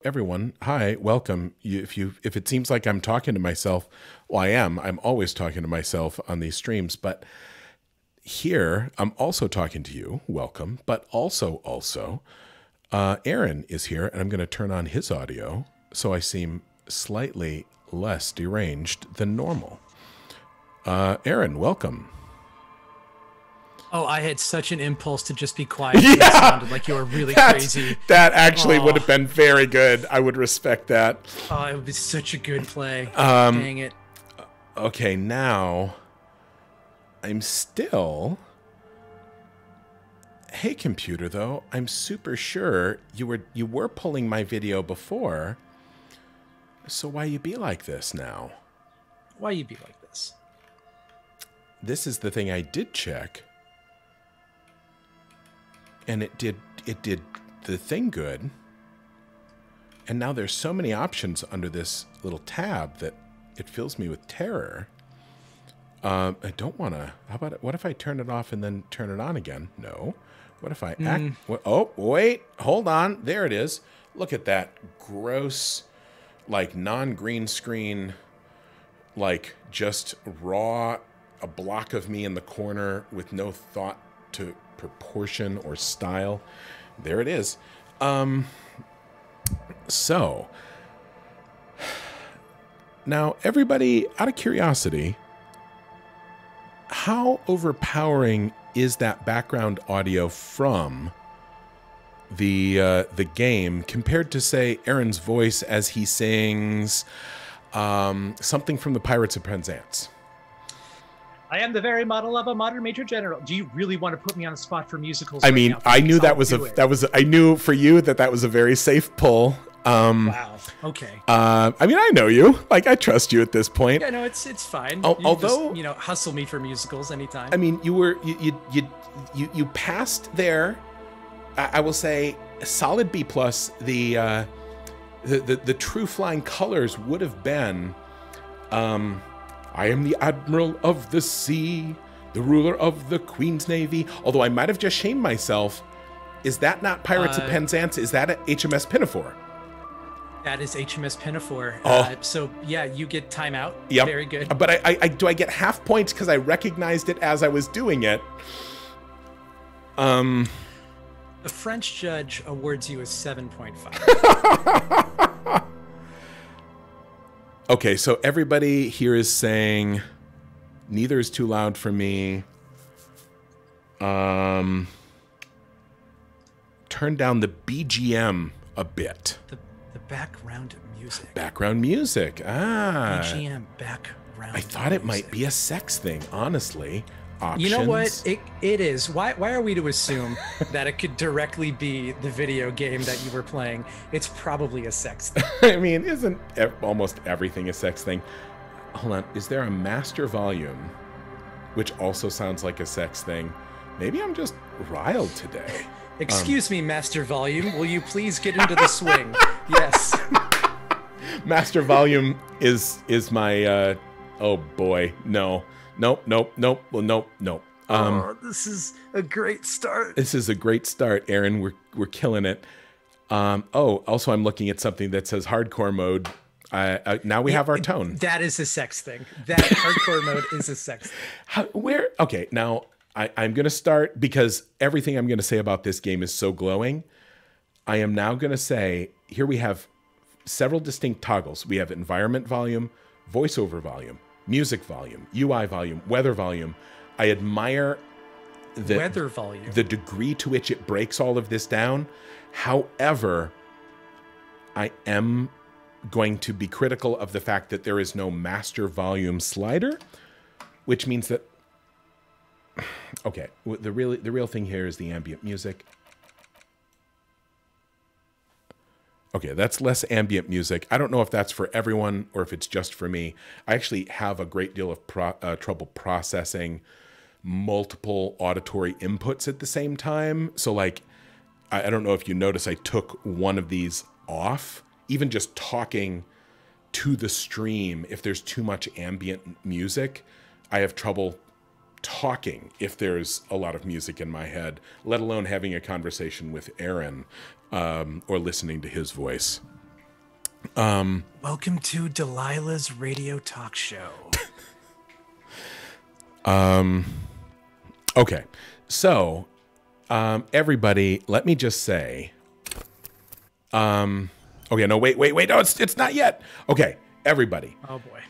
everyone. Hi, welcome. If it seems like I'm talking to myself, well, I am. I'm always talking to myself on these streams, but here I'm also talking to you. Welcome. But also, Aaron is here, and I'm going to turn on his audio so I seem slightly less deranged than normal. Aaron, welcome. Oh, I had such an impulse to just be quiet. Yeah, it sounded like you were really crazy. That actually would have been very good. I would respect that. Oh, it would be such a good play. Dang it. Okay, now I'm still... Hey, computer, though, I'm super sure you were pulling my video before. So why you be like this now? Why you be like this? This is the thing I did check. And it did the thing good. And now there's so many options under this little tab that it fills me with terror. I don't want to. How about it? What if I turn it off and then turn it on again? No. What if I act? Oh, wait. Hold on. There it is. Look at that gross, like non-green screen, like just raw, a block of me in the corner with no thought to proportion or style. There it is. So now everybody, out of curiosity, how overpowering is that background audio from the game compared to, say, Aaron's voice as he sings something from the Pirates of Penzance? I am the very model of a modern major general. Do you really want to put me on a spot for musicals? I mean, I knew I knew for you that was a very safe pull. Wow. Okay. I mean, I know you. Like, I trust you at this point. Yeah, no, it's fine. Although, just, hustle me for musicals anytime. I mean, you passed there. I will say a solid B+. The true flying colors would have been. I am the Admiral of the Sea, the ruler of the Queen's Navy. Although I might have just shamed myself. Is that not Pirates of Penzance? Is that HMS Pinafore? That is HMS Pinafore. So, yeah, you get timeout. Yep. Very good. But do I get half points because I recognized it as I was doing it? The French judge awards you a 7.5. Okay, so everybody here is saying neither is too loud for me. Turn down the BGM a bit. The background music. Background music. BGM background. I thought it might be a sex thing, honestly. Options. You know what? It is. Why are we to assume that it could directly be the video game that you were playing? It's probably a sex thing. I mean, isn't almost everything a sex thing? Hold on. Is there a master volume, which also sounds like a sex thing? Maybe I'm just riled today. Excuse me, Master Volume. Will you please get into the swing? Yes. Master Volume is my. Oh boy, no. Nope. Well, nope. This is a great start. This is a great start, Aaron. We're killing it. Also, I'm looking at something that says hardcore mode. Now we have our tone. That is a sex thing. That hardcore mode is a sex thing. Okay, now I'm going to start, because everything I'm going to say about this game is so glowing. I am now going to say, here we have several distinct toggles. We have environment volume, voiceover volume, music volume, UI volume, weather volume. I admire the weather volume, the degree to which it breaks all of this down. However, I am going to be critical of the fact that there is no master volume slider, which means that, okay, the real thing here is the ambient music. Okay, that's less ambient music. I don't know if that's for everyone or if it's just for me. I actually have a great deal of trouble processing multiple auditory inputs at the same time. So, like, I don't know if you notice, I took one of these off. Even just talking to the stream, if there's too much ambient music, I have trouble talking if there's a lot of music in my head, let alone having a conversation with Aaron or listening to his voice. Welcome to Delilah's radio talk show. Okay, so everybody, let me just say. Okay, no, wait, no, it's not yet. Okay, everybody. Oh boy.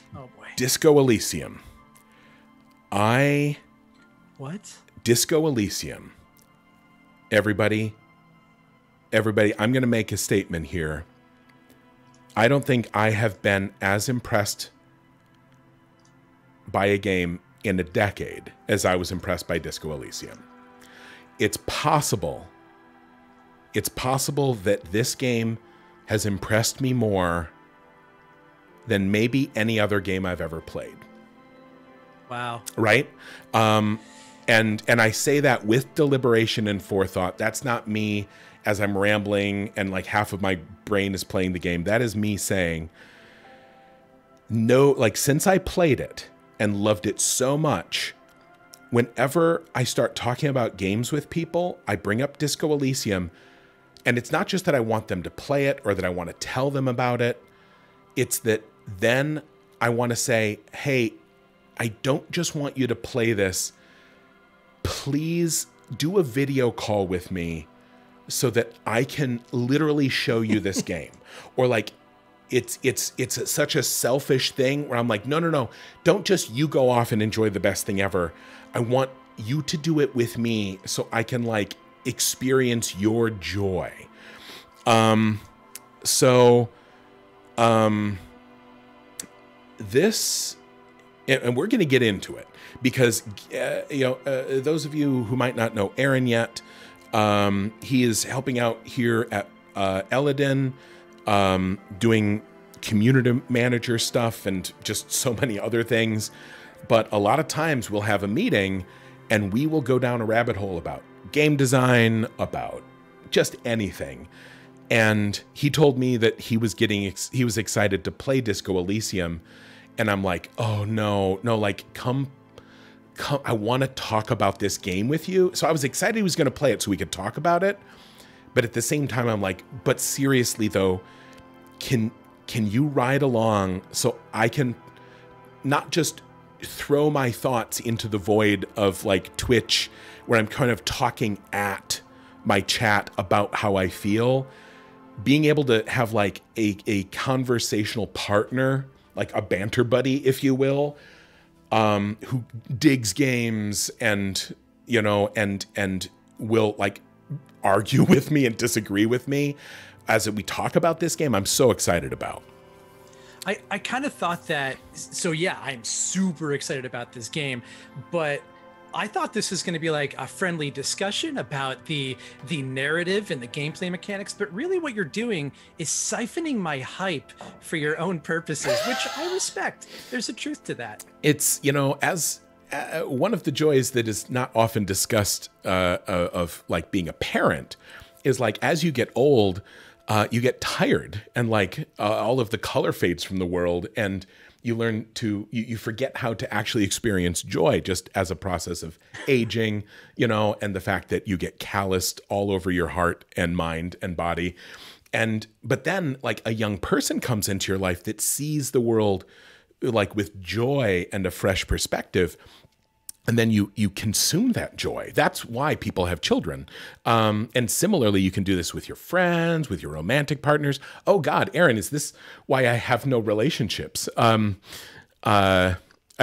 Disco Elysium. What? Disco Elysium. Everybody, I'm going to make a statement here. I don't think I have been as impressed by a game in a decade as I was impressed by Disco Elysium. It's possible that this game has impressed me more than maybe any other game I've ever played. Wow. Right? And I say that with deliberation and forethought. That's not me as I'm rambling and like half of my brain is playing the game. That is me saying, no, like since I played it and loved it so much, whenever I start talking about games with people, I bring up Disco Elysium. And it's not just that I want them to play it or that I want to tell them about it. It's that then I want to say, hey, I don't just want you to play this. Please do a video call with me so that I can literally show you this game. Or like, it's such a selfish thing where I'm like, no, don't just you go off and enjoy the best thing ever. I want you to do it with me so I can like experience your joy. This, and we're going to get into it because, those of you who might not know Aaron yet, he is helping out here at Eledin, doing community manager stuff and just so many other things. But a lot of times we'll have a meeting and we will go down a rabbit hole about game design, about just anything. And he told me that he was excited to play Disco Elysium. And I'm like, oh no, like come, I want to talk about this game with you. So I was excited he was going to play it so we could talk about it. But at the same time, I'm like, but seriously though, can you ride along so I can not just throw my thoughts into the void of like Twitch where I'm kind of talking at my chat about how I feel, being able to have like a conversational partner, like a banter buddy, if you will, who digs games and, and will like argue with me and disagree with me as we talk about this game, I'm so excited about. I kind of thought that, so yeah, I'm super excited about this game, but I thought this was going to be like a friendly discussion about the narrative and the gameplay mechanics, but really what you're doing is siphoning my hype for your own purposes, which I respect. There's a truth to that. It's, as one of the joys that is not often discussed of like being a parent is like, as you get old, you get tired and like all of the color fades from the world and you learn to, you forget how to actually experience joy just as a process of aging, and the fact that you get calloused all over your heart and mind and body. But then like a young person comes into your life that sees the world like with joy and a fresh perspective. And then you consume that joy. That's why people have children. And similarly, you can do this with your friends, with your romantic partners. Oh God, Aaron, is this why I have no relationships? I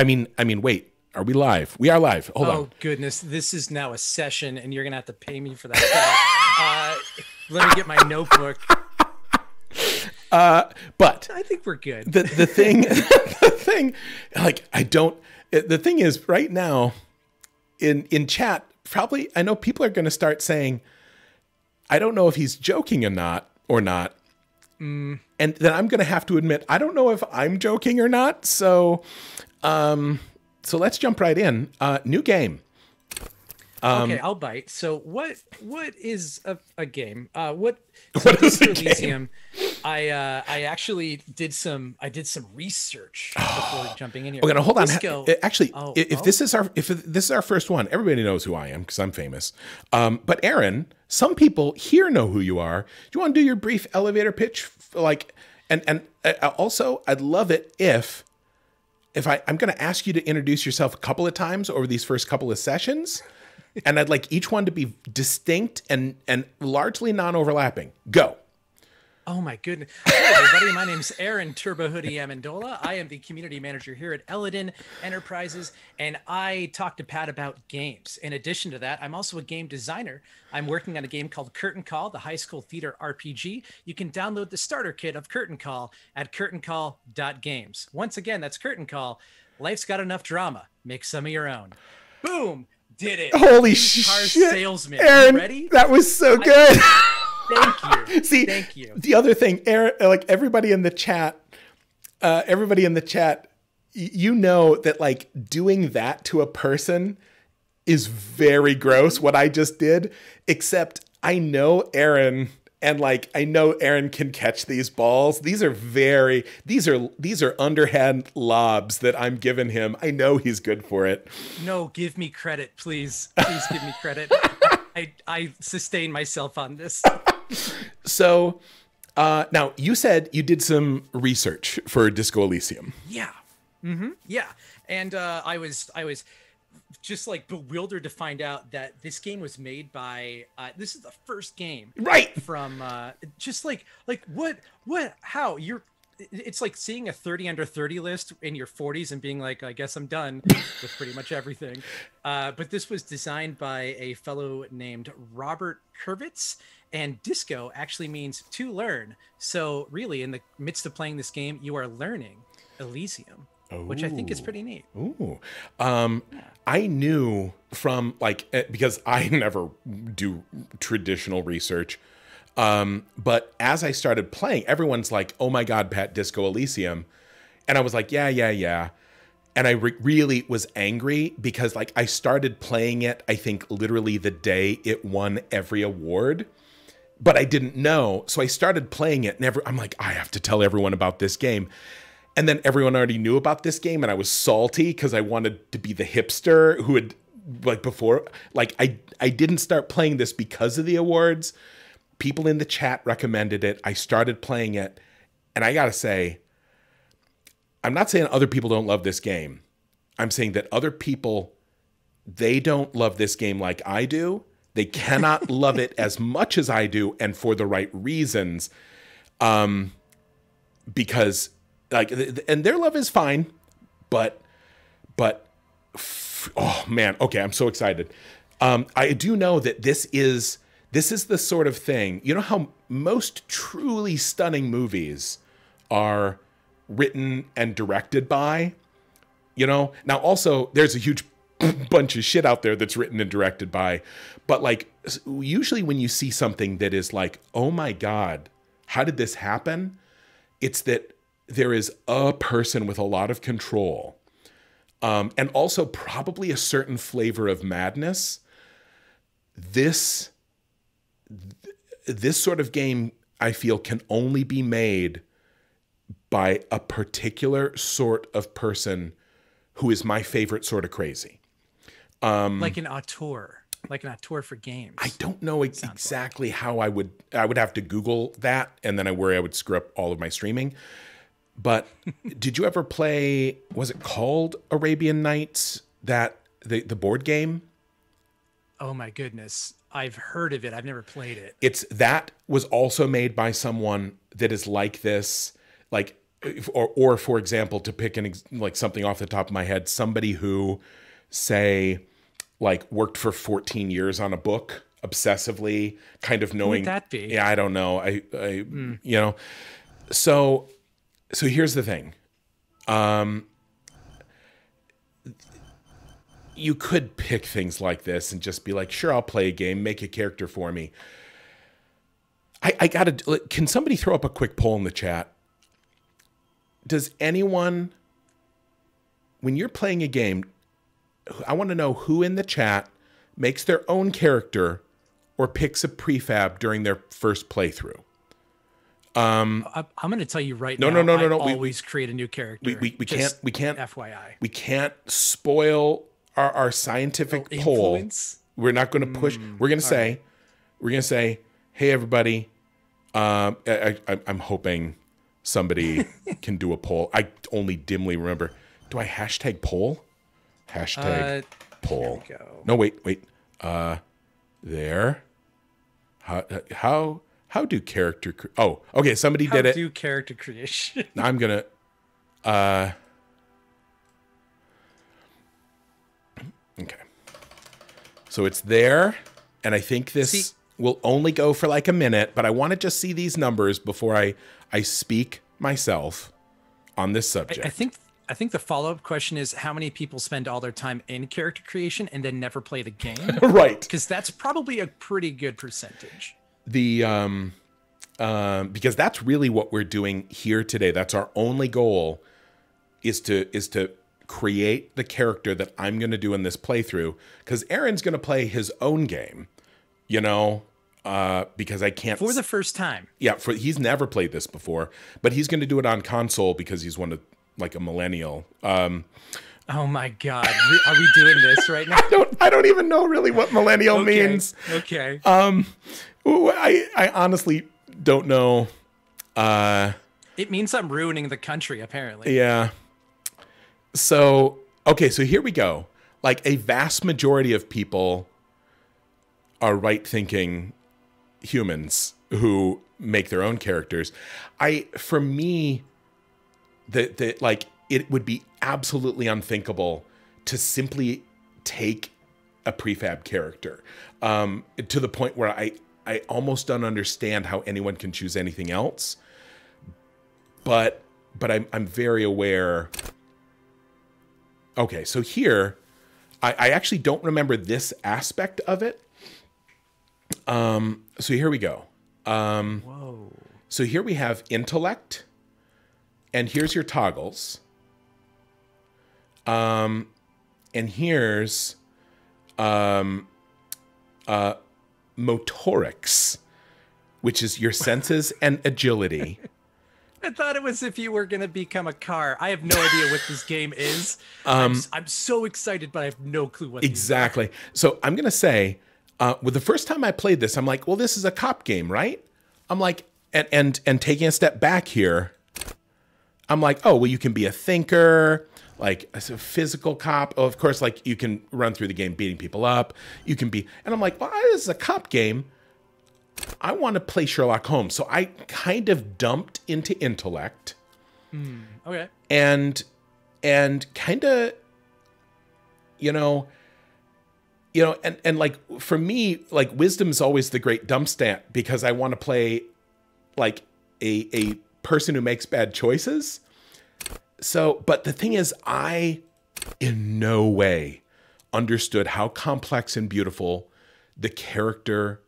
mean, wait, are we live? We are live. Hold on. Oh goodness, this is now a session and you're gonna have to pay me for that. Let me get my notebook. But I think we're good. The thing, like the thing is right now in chat, probably, I know people are going to start saying, I don't know if he's joking or not. And then I'm going to have to admit, I don't know if I'm joking or not. So let's jump right in. New game. Okay, I'll bite. So what is a game? What is Elysium? I actually did some research before jumping in here. Okay, now hold on. Actually, if this is our first one, everybody knows who I am because I'm famous. But Aaron, some people here know who you are. Do you want to do your brief elevator pitch, And also, I'd love it if I'm going to ask you to introduce yourself a couple of times over these first couple of sessions, and I'd like each one to be distinct and largely non-overlapping. Go. Oh my goodness. Hello, everybody. My name's Aaron Turbo Hoodie Amendola. I am the community manager here at Eledon Enterprises, and I talk to Pat about games. In addition to that, I'm also a game designer. I'm working on a game called Curtain Call, the high school theater RPG. You can download the starter kit of Curtain Call at curtaincall.games. Once again, that's Curtain Call. Life's got enough drama. Make some of your own. Boom! Did it. Holy Car shit. salesman. Aaron, You ready? that was so good. Thank you. See, thank you. The other thing, Aaron, like everybody in the chat, you know that like doing that to a person is very gross, what I just did, except I know Aaron, and like I know Aaron can catch these balls. These are underhand lobs that I'm giving him. I know he's good for it. No, give me credit, please. Please give me credit. I sustain myself on this. So now you said you did some research for Disco Elysium. Yeah. Mm-hmm. Yeah. And I was just like bewildered to find out that this game was made by this is the first game right from just like what how you're it's like seeing a 30 under 30 list in your 40s and being like, I guess I'm done with pretty much everything. But this was designed by a fellow named Robert Kurvitz, and disco actually means to learn. So really in the midst of playing this game, you are learning Elysium, which I think is pretty neat. Ooh. I knew from like, because I never do traditional research. But as I started playing, everyone's like, oh my God, Pat, Disco Elysium. And I was like, yeah. And I really was angry because like I started playing it, I think literally the day it won every award, but I didn't know. So I started playing it and I'm like, I have to tell everyone about this game. And then everyone already knew about this game and I was salty because I wanted to be the hipster who had like before, like I didn't start playing this because of the awards. People in the chat recommended it. I started playing it. And I got to say, I'm not saying other people don't love this game. I'm saying that other people, they don't love this game like I do. They cannot love it as much as I do and for the right reasons. Because like, and their love is fine, but oh man, okay, I'm so excited. I do know that this is the sort of thing, you know how most truly stunning movies are written and directed by, you know? Now also there's a huge bunch of shit out there that's written and directed by, but like usually when you see something that is like, oh my God, how did this happen? It's that there is a person with a lot of control, and also probably a certain flavor of madness. This sort of game, I feel, can only be made by a particular sort of person who is my favorite sort of crazy. Like an auteur for games. I don't know exactly how I would have to Google that, and then I worry I would screw up all of my streaming. But did you ever play, was it called Arabian Nights, that the board game? Oh my goodness. I've heard of it. I've never played it. That was also made by someone that is like this, like, or for example, to pick like something off the top of my head, somebody who, say, like worked for 14 years on a book obsessively, kind of knowing. Who would that be? Yeah, I don't know. You know, so here's the thing. You could pick things like this and just be like, sure, I'll play a game, make a character for me. I gotta, can somebody throw up a quick poll in the chat? Does anyone, when you're playing a game, I want to know who in the chat makes their own character or picks a prefab during their first playthrough. I'm going to tell you right now. No. I always create a new character. We can't. FYI. We can't spoil our scientific poll. Influence? We're not going to push. We're going to say, hey everybody. I'm hoping somebody can do a poll. I only dimly remember. Do I hashtag poll? Hashtag poll. Here we go. No, wait. There. How do character? Okay. Somebody did it. How do character creation? I'm gonna. Okay. So it's there, and I think this will only go for like a minute, but I want to just see these numbers before I speak myself on this subject. I think the follow-up question is how many people spend all their time in character creation and then never play the game? Right. Because that's probably a pretty good percentage. Because that's really what we're doing here today. That's our only goal is to create the character that I'm going to do in this playthrough. Because Aaron's going to play his own game, because I can't for the first time. Yeah, he's never played this before, but he's going to do it on console because he's like a millennial. Oh my God, are we doing this right now? I don't even know really what millennial means. Okay. I honestly don't know. It means I'm ruining the country, apparently. Yeah. So, okay, so here we go. Like a vast majority of people are right-thinking humans who make their own characters. For me, it would be absolutely unthinkable to simply take a prefab character to the point where I almost don't understand how anyone can choose anything else. But I'm very aware. Okay, so here, I actually don't remember this aspect of it. So here we go. Whoa. So here we have intellect, and here's your toggles. And here's motorics, which is your senses and agility. I thought it was if you were going to become a car. I have no idea what this game is. I'm so excited, but I have no clue what exactly. So I'm going to say, with the first time I played this, I'm like, well, this is a cop game, right? I'm like, and taking a step back here, I'm like, oh, well, you can be a thinker, like a physical cop. Oh, of course, like you can run through the game beating people up. You can be, and I'm like, well, this is a cop game. I want to play Sherlock Holmes. So I kind of dumped into intellect. Okay. And kind of, and like for me, like wisdom is always the great dump stat because I want to play like a person who makes bad choices. So, but the thing is, I in no way understood how complex and beautiful the character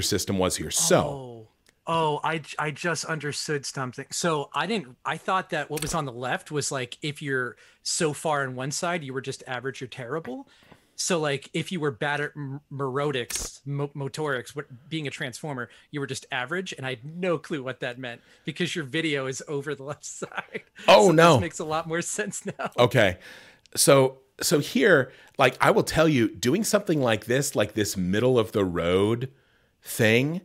system was here. So, I just understood something. So I thought that what was on the left was like, if you're so far on one side, you were just average or terrible. So like if you were bad at motorics, being a transformer, you were just average. And I had no clue what that meant because your video is over the left side. Oh, so no. This makes a lot more sense now. Okay. So here, like I will tell you, doing something like this middle of the road thing,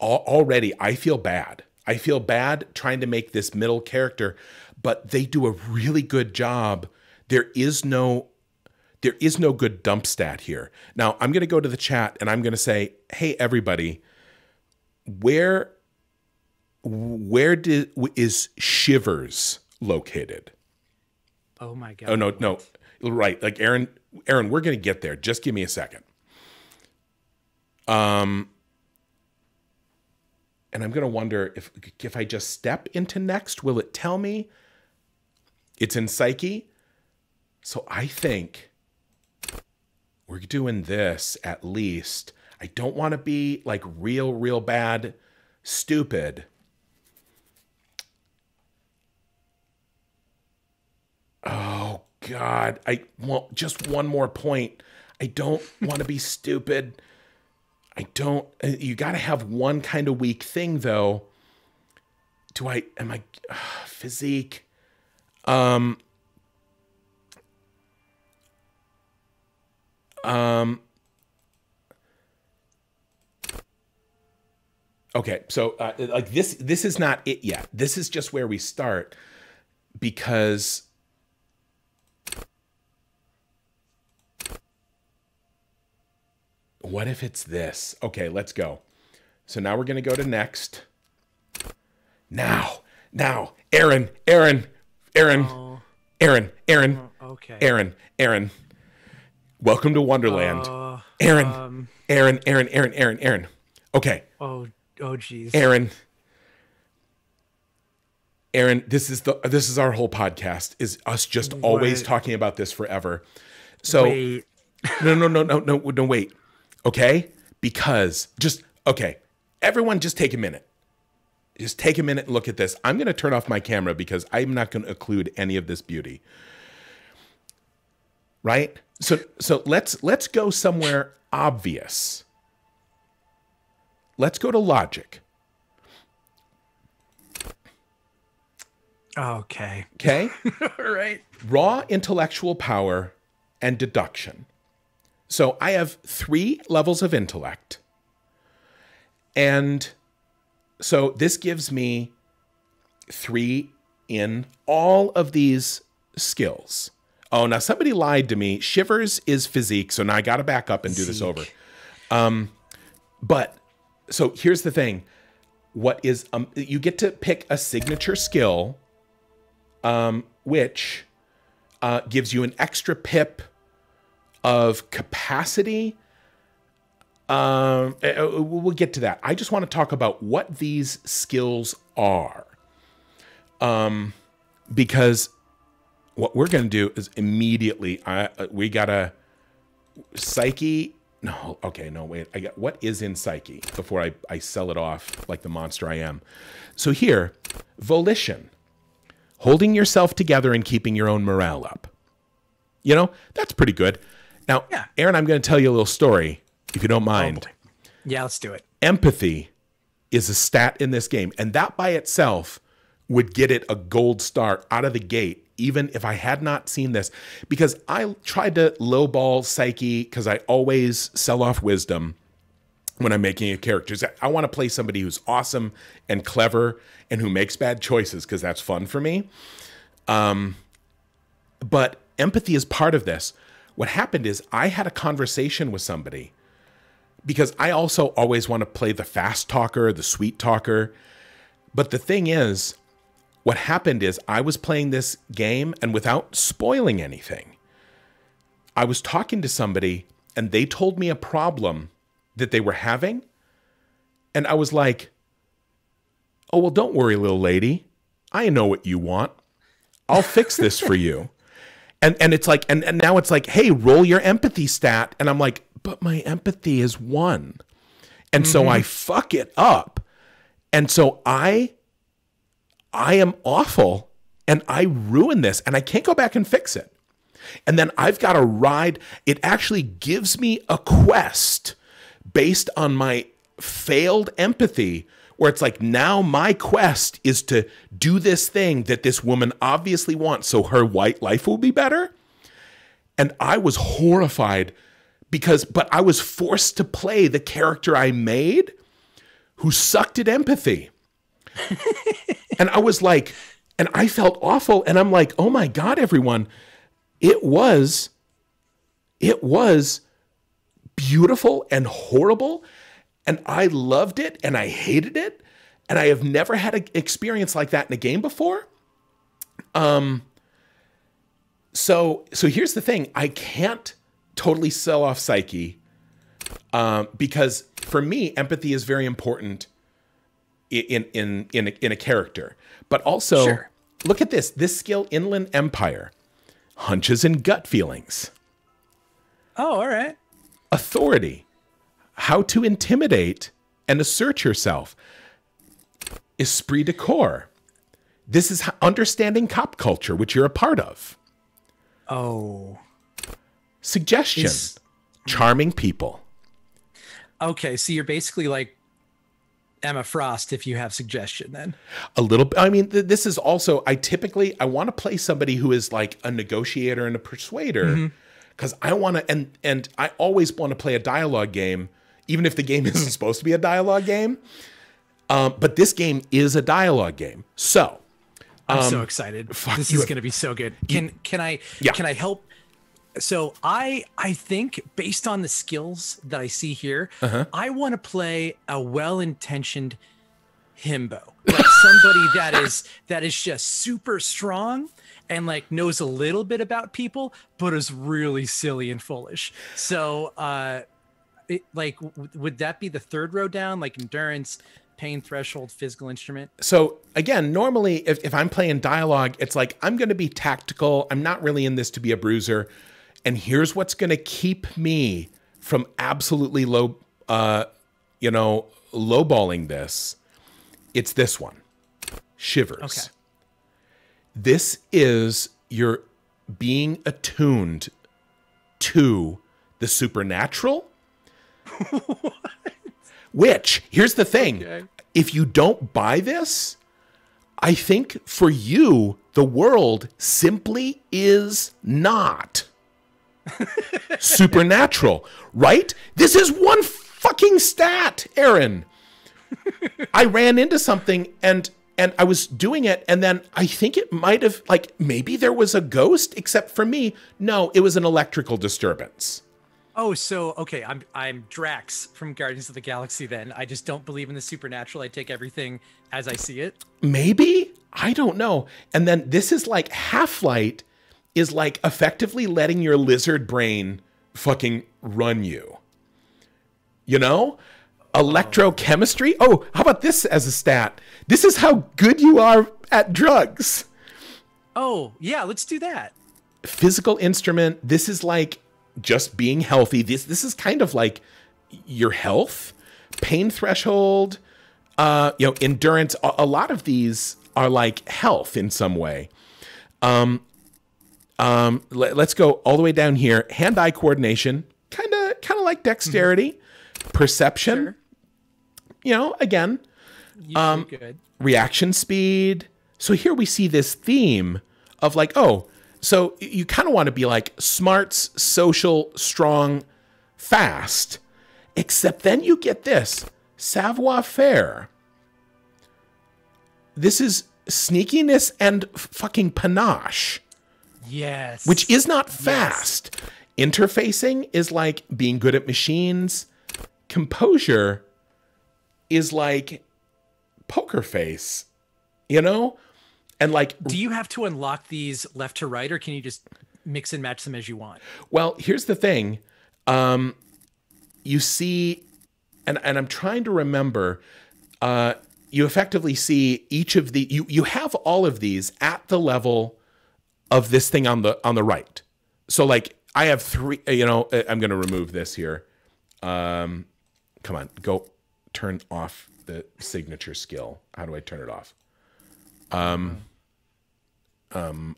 already I feel bad. I feel bad trying to make this middle character, but they do a really good job. There is no good dump stat here. Now I'm going to go to the chat and I'm going to say, hey, everybody, where is Shivers located? Oh my God. Oh, no. Right. Like Aaron, we're going to get there. Just give me a second. And I'm going to wonder if I just step into next, will it tell me it's in Psyche? So I think we're doing this at least. I don't want to be like real bad, stupid. Oh God. Just one more point. I don't want to be stupid. You got to have one kind of weak thing though. Physique? Okay, so like this is not it yet. This is just where we start, because what if it's this? Okay, let's go. So now we're going to go to next. Now, Aaron. Oh, Aaron. okay. Aaron. Welcome to Wonderland. Aaron. Okay. Oh, geez. Aaron, this is our whole podcast, is us just always talking about this forever. So Wait. no, wait. Okay? Because everyone just take a minute. Just take a minute and look at this. I'm going to turn off my camera because I'm not going to occlude any of this beauty. Right? So let's go somewhere obvious. Let's go to logic. Okay. Okay? All right. Raw intellectual power and deduction. So I have 3 levels of intellect. And so this gives me 3 in all of these skills. Oh, now somebody lied to me. Shivers is physique, so now I got to back up and do this over. But so here's the thing. What is you get to pick a signature skill, which gives you an extra pip of capacity. We'll get to that. I just want to talk about what these skills are, because what we're going to do is immediately we gotta psyche. No, okay, no, wait. I got what is in psyche before I sell it off like the monster I am. So here, volition, holding yourself together and keeping your own morale up. You know, that's pretty good. Now, Yeah. Aaron, I'm going to tell you a little story, if you don't mind. Oh, yeah, let's do it. Empathy is a stat in this game, and that by itself would get it a gold star out of the gate, even if I had not seen this, because I tried to lowball psyche because I always sell off wisdom when I'm making a character. I want to play somebody who's awesome and clever and who makes bad choices because that's fun for me. But empathy is part of this. What happened is I had a conversation with somebody, because I also always want to play the fast talker, the sweet talker. But the thing is, what happened is I was playing this game, and without spoiling anything, I was talking to somebody and they told me a problem that they were having. And I was like, oh, well, don't worry, little lady. I know what you want. I'll fix this for you. And it's like, and now it's like, hey, roll your empathy stat. And I'm like, but my empathy is 1. And so I fuck it up. And so I am awful and I ruin this and I can't go back and fix it. And then I've got to ride. It actually gives me a quest based on my failed empathy, where it's like, now my quest is to do this thing that this woman obviously wants so her white life will be better. And I was horrified but I was forced to play the character I made who sucked at empathy. And I was like, and I felt awful. And I'm like, oh my God, everyone, it was beautiful and horrible. And I loved it and I hated it. And I have never had an experience like that in a game before. So here's the thing. I can't totally sell off psyche, because for me, empathy is very important in a character. But also, Sure. Look at this skill, Inland Empire, hunches and gut feelings. Oh, all right. Authority, how to intimidate and assert yourself. Esprit de corps, this is understanding cop culture, which you're a part of. Oh. Suggestion, charming people. Okay, so you're basically like Emma Frost if you have suggestion then. A little. I mean, this is also, I want to play somebody who is like a negotiator and a persuader, because I want to, and I always want to play a dialogue game, even if the game isn't supposed to be a dialogue game. But this game is a dialogue game. So I'm so excited. This is going to be so good. Can I help? So I think based on the skills that I see here, I want to play a well-intentioned himbo, like somebody that is just super strong and like knows a little bit about people, but is really silly and foolish. So would that be the third row down, like endurance, pain threshold, physical instrument? So again, normally if I'm playing dialogue, it's like, I'm going to be tactical. I'm not really in this to be a bruiser. And here's what's going to keep me from absolutely lowballing this. It's this one. Shivers. Okay. This is your being attuned to the supernatural. What? Which, here's the thing. Okay. If you don't buy this, I think for you, the world simply is not supernatural, right? This is one fucking stat, Aaron. I ran into something and I was doing it, and then I think it might have, like, maybe there was a ghost, except for me, no, it was an electrical disturbance. Oh, so okay, I'm Drax from Guardians of the Galaxy then. I just don't believe in the supernatural. I take everything as I see it. Maybe? I don't know. And then this is like Half-Light is like effectively letting your lizard brain fucking run you. You know? Electrochemistry? Oh, how about this as a stat? This is how good you are at drugs. Oh, yeah, let's do that. Physical instrument. This is like just being healthy. This is kind of like your health. Pain threshold, endurance. A lot of these are like health in some way. Let's go all the way down here. Hand-eye coordination, kind of like dexterity. Perception, sure. Again, good. Reaction speed. So here we see this theme of like, so you kind of want to be like smarts, social, strong, fast, except then you get this savoir-faire. This is sneakiness and fucking panache. Yes. Which is not fast. Yes. Interfacing is like being good at machines. Composure is like poker face, and like, do you have to unlock these left to right, or can you just mix and match them as you want? Well, here's the thing. You see, and I'm trying to remember, you effectively see each of the, you have all of these at the level of this thing on the right. So like I have three, I'm going to remove this here. Come on, go turn off the signature skill. How do I turn it off? Can I and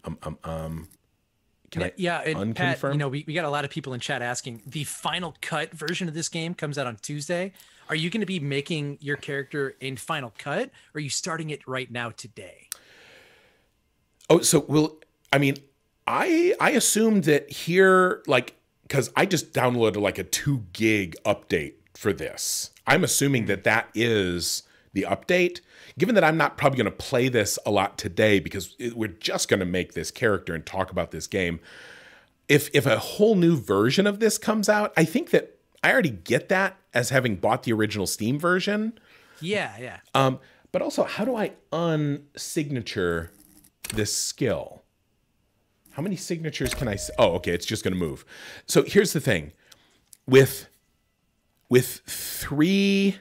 unconfirm? Pat, we got a lot of people in chat asking. The Final Cut version of this game comes out on Tuesday. Are you going to be making your character in Final Cut, or are you starting it right now today? Oh, so I assumed that here, like, because I just downloaded like a 2 gig update for this. I'm assuming that is the update, given that I'm not probably going to play this a lot today because we're just going to make this character and talk about this game. If a whole new version of this comes out, I think that I already get that as having bought the original Steam version. Yeah. But also, how do I unsignature this skill? How many signatures can I? Oh, okay, it's just going to move. So here's the thing, with 3.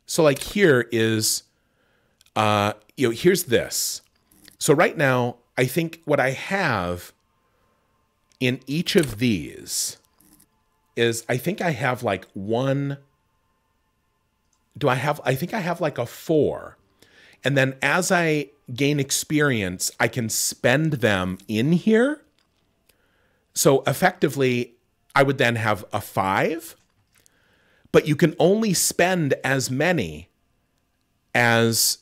So like here is, here's this. So right now, I think what I have in each of these is, I think I have like one. I think I have like a 4. And then as I gain experience, I can spend them in here. So effectively, I would then have a 5. But you can only spend as many as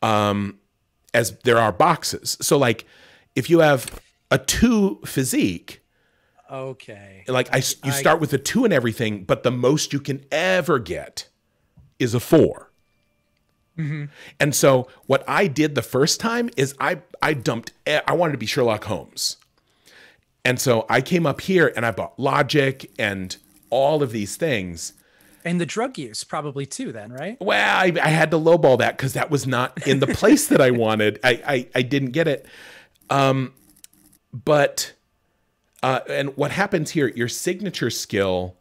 there are boxes. So like if you have a 2 physique, okay, like you start with a 2 and everything, but the most you can ever get is a 4. And so what I did the first time is I wanted to be Sherlock Holmes. And so I came up here and I bought logic and all of these things. And the drug use probably too then, right? Well, I had to lowball that because that was not in the place that I wanted. I didn't get it. But and what happens here, your signature skill,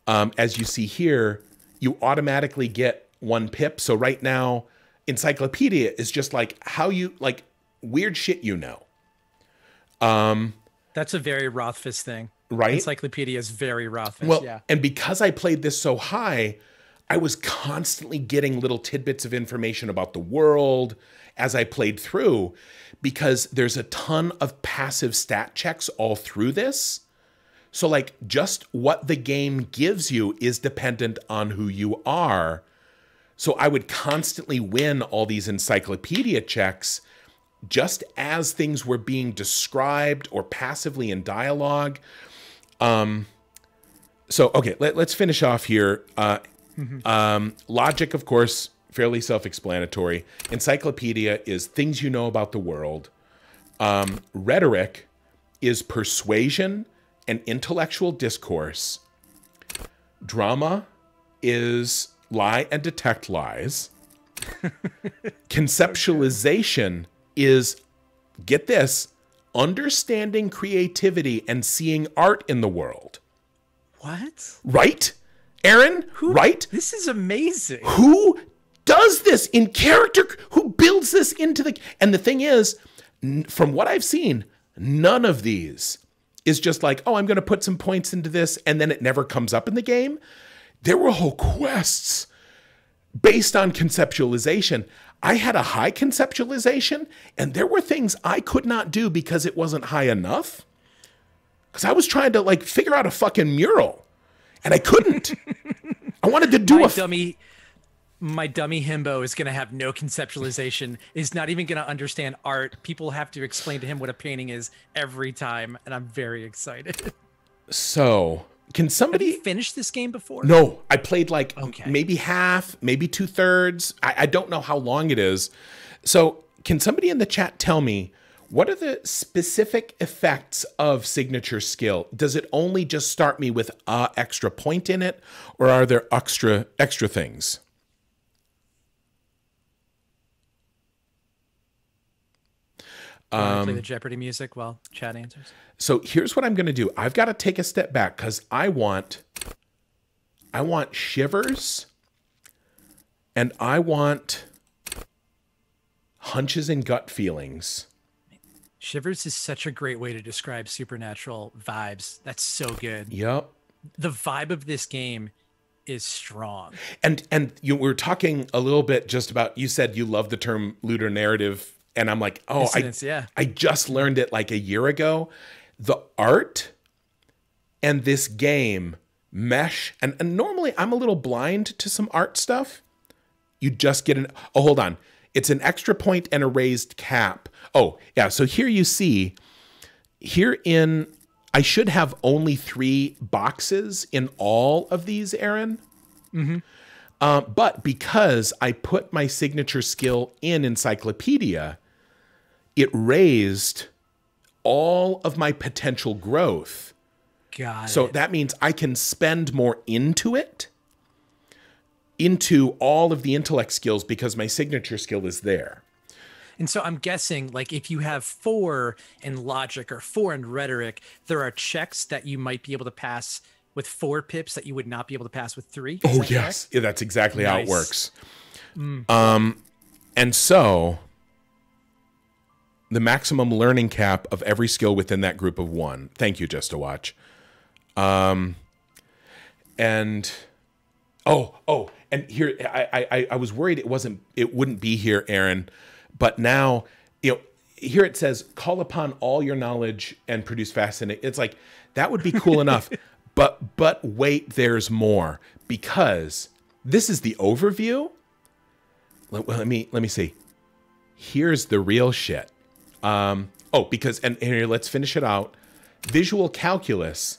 as you see here, you automatically get 1 pip. So right now, encyclopedia is just like how you, like weird shit you know. That's a very Rothfuss thing. Right? Encyclopedia is very Rothfuss, well, yeah. And because I played this so high, I was constantly getting little tidbits of information about the world as I played through, because there's a ton of passive stat checks all through this. So like just what the game gives you is dependent on who you are. So I would constantly win all these encyclopedia checks just as things were being described or passively in dialogue. So, okay, let's finish off here. Logic, of course, fairly self-explanatory. Encyclopedia is things you know about the world. Rhetoric is persuasion and intellectual discourse. Drama is lie and detect lies. Conceptualization is, get this, understanding creativity and seeing art in the world. What? Right? Aaron? Right? This is amazing. Who does this in character? Who builds this into the... And the thing is, from what I've seen, none of these is just like, oh, I'm going to put some points into this, and then it never comes up in the game. There were whole quests based on conceptualization. I had a high conceptualization, and there were things I could not do because it wasn't high enough. Because I was trying to like figure out a fucking mural, and I couldn't. I wanted to do my dummy himbo is going to have no conceptualization, is not even going to understand art. People have to explain to him what a painting is every time, and I'm very excited. So, can somebody... Have you finished this game before? No, I played like maybe half, maybe 2/3. I don't know how long it is. So, can somebody in the chat tell me, what are the specific effects of signature skill? Does it only just start me with an extra point in it, or are there extra things? Play the Jeopardy music while chat answers. So here's what I'm going to do. I've got to take a step back because I want shivers, and I want hunches and gut feelings. Shivers is such a great way to describe supernatural vibes. That's so good. Yep. The vibe of this game is strong. And we were talking a little bit just about, you said you love the term looter narrative, and I'm like, oh, I just learned it like a year ago. The art and this game mesh, and normally I'm a little blind to some art stuff. You just get hold on. It's an extra point and a raised cap. Oh, yeah. So here you see, I should have only 3 boxes in all of these, Aaron. But because I put my signature skill in encyclopedia, it raised all of my potential growth. So that means I can spend more into it, into all of the intellect skills, because my signature skill is there. And so I'm guessing, like, if you have 4 in logic or 4 in rhetoric, there are checks that you might be able to pass with 4 pips that you would not be able to pass with 3. Oh, yes. Yeah, that's exactly how it works. And so the maximum learning cap of every skill within that group of 1. Thank you, Just to Watch. And here I was worried it wouldn't be here, Aaron, but now, here it says call upon all your knowledge and produce fascinating. It's like that would be cool enough, but wait, there's more, because this is the overview. Let me see. Here's the real shit. Because here, let's finish it out. Visual calculus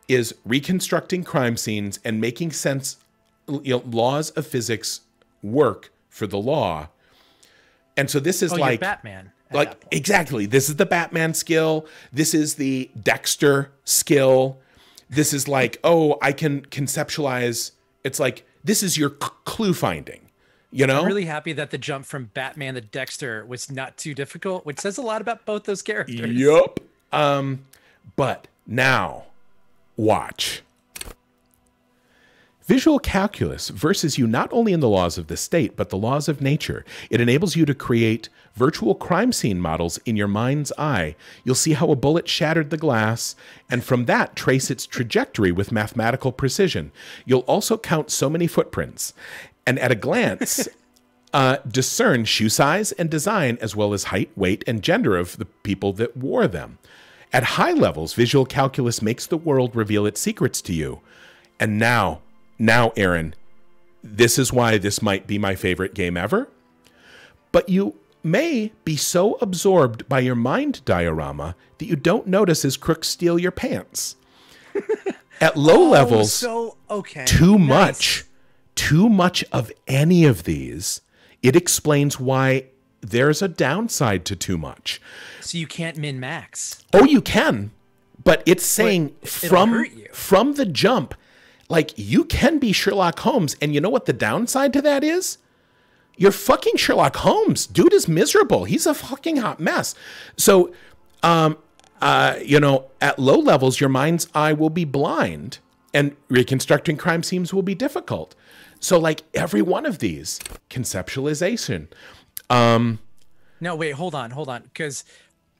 is reconstructing crime scenes and making sense, laws of physics work for the law. And so this is you're like Batman. Like, exactly. This is the Batman skill. This is the Dexter skill. This is like, oh, I can conceptualize. It's like, this is your clue finding, you know? I'm really happy that the jump from Batman to Dexter was not too difficult, which says a lot about both those characters. Yup. But now, watch. Visual calculus verses you not only in the laws of the state, but the laws of nature. It enables you to create virtual crime scene models in your mind's eye. You'll see how a bullet shattered the glass, and from that, trace its trajectory with mathematical precision. You'll also count so many footprints, and at a glance, discern shoe size and design, as well as height, weight, and gender of the people that wore them. At high levels, visual calculus makes the world reveal its secrets to you. And now, Aaron, this is why this might be my favorite game ever. But you may be so absorbed by your mind diorama that you don't notice as crooks steal your pants. At low levels, too much of any of these, it explains why there's a downside to too much. So you can't min-max. Oh, you can, but it's saying from the jump, like, you can be Sherlock Holmes, and you know what the downside to that is? You're fucking Sherlock Holmes. Dude is miserable. He's a fucking hot mess. So, you know, at low levels, your mind's eye will be blind, and reconstructing crime scenes will be difficult. So, like, every one of these, conceptualization. No, wait, hold on, because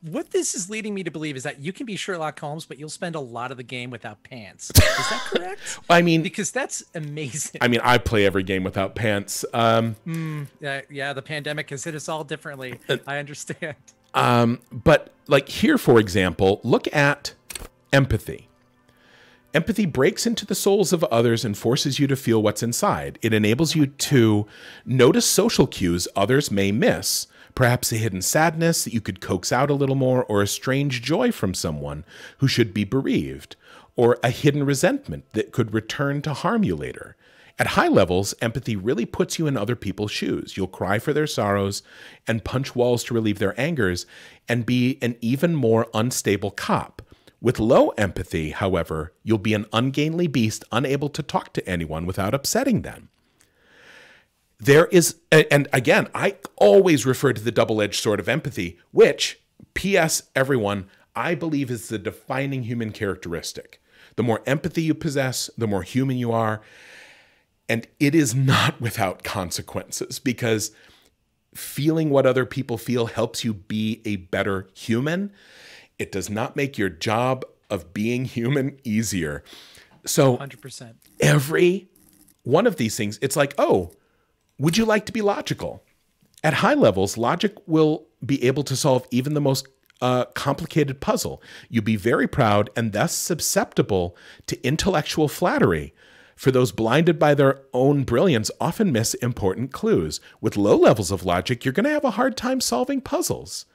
what this is leading me to believe is that you can be Sherlock Holmes, but you'll spend a lot of the game without pants. Is that correct? I mean, because that's amazing. I mean, I play every game without pants. Yeah, the pandemic has hit us all differently. I understand. But like here, for example, look at empathy. Empathy breaks into the souls of others and forces you to feel what's inside. It enables you to notice social cues others may miss, perhaps a hidden sadness that you could coax out a little more, or a strange joy from someone who should be bereaved, or a hidden resentment that could return to harm you later. At high levels, empathy really puts you in other people's shoes. You'll cry for their sorrows and punch walls to relieve their angers and be an even more unstable cop. With low empathy, however, you'll be an ungainly beast unable to talk to anyone without upsetting them. There is, and again, I always refer to the double-edged sword of empathy, which, P.S. everyone, I believe is the defining human characteristic. The more empathy you possess, the more human you are. And it is not without consequences, because feeling what other people feel helps you be a better human. It does not make your job of being human easier. So 100%. Every one of these things, it's like, oh, would you like to be logical? At high levels, logic will be able to solve even the most complicated puzzle. You'll be very proud and thus susceptible to intellectual flattery. For those blinded by their own brilliance often miss important clues. With low levels of logic, you're going to have a hard time solving puzzles.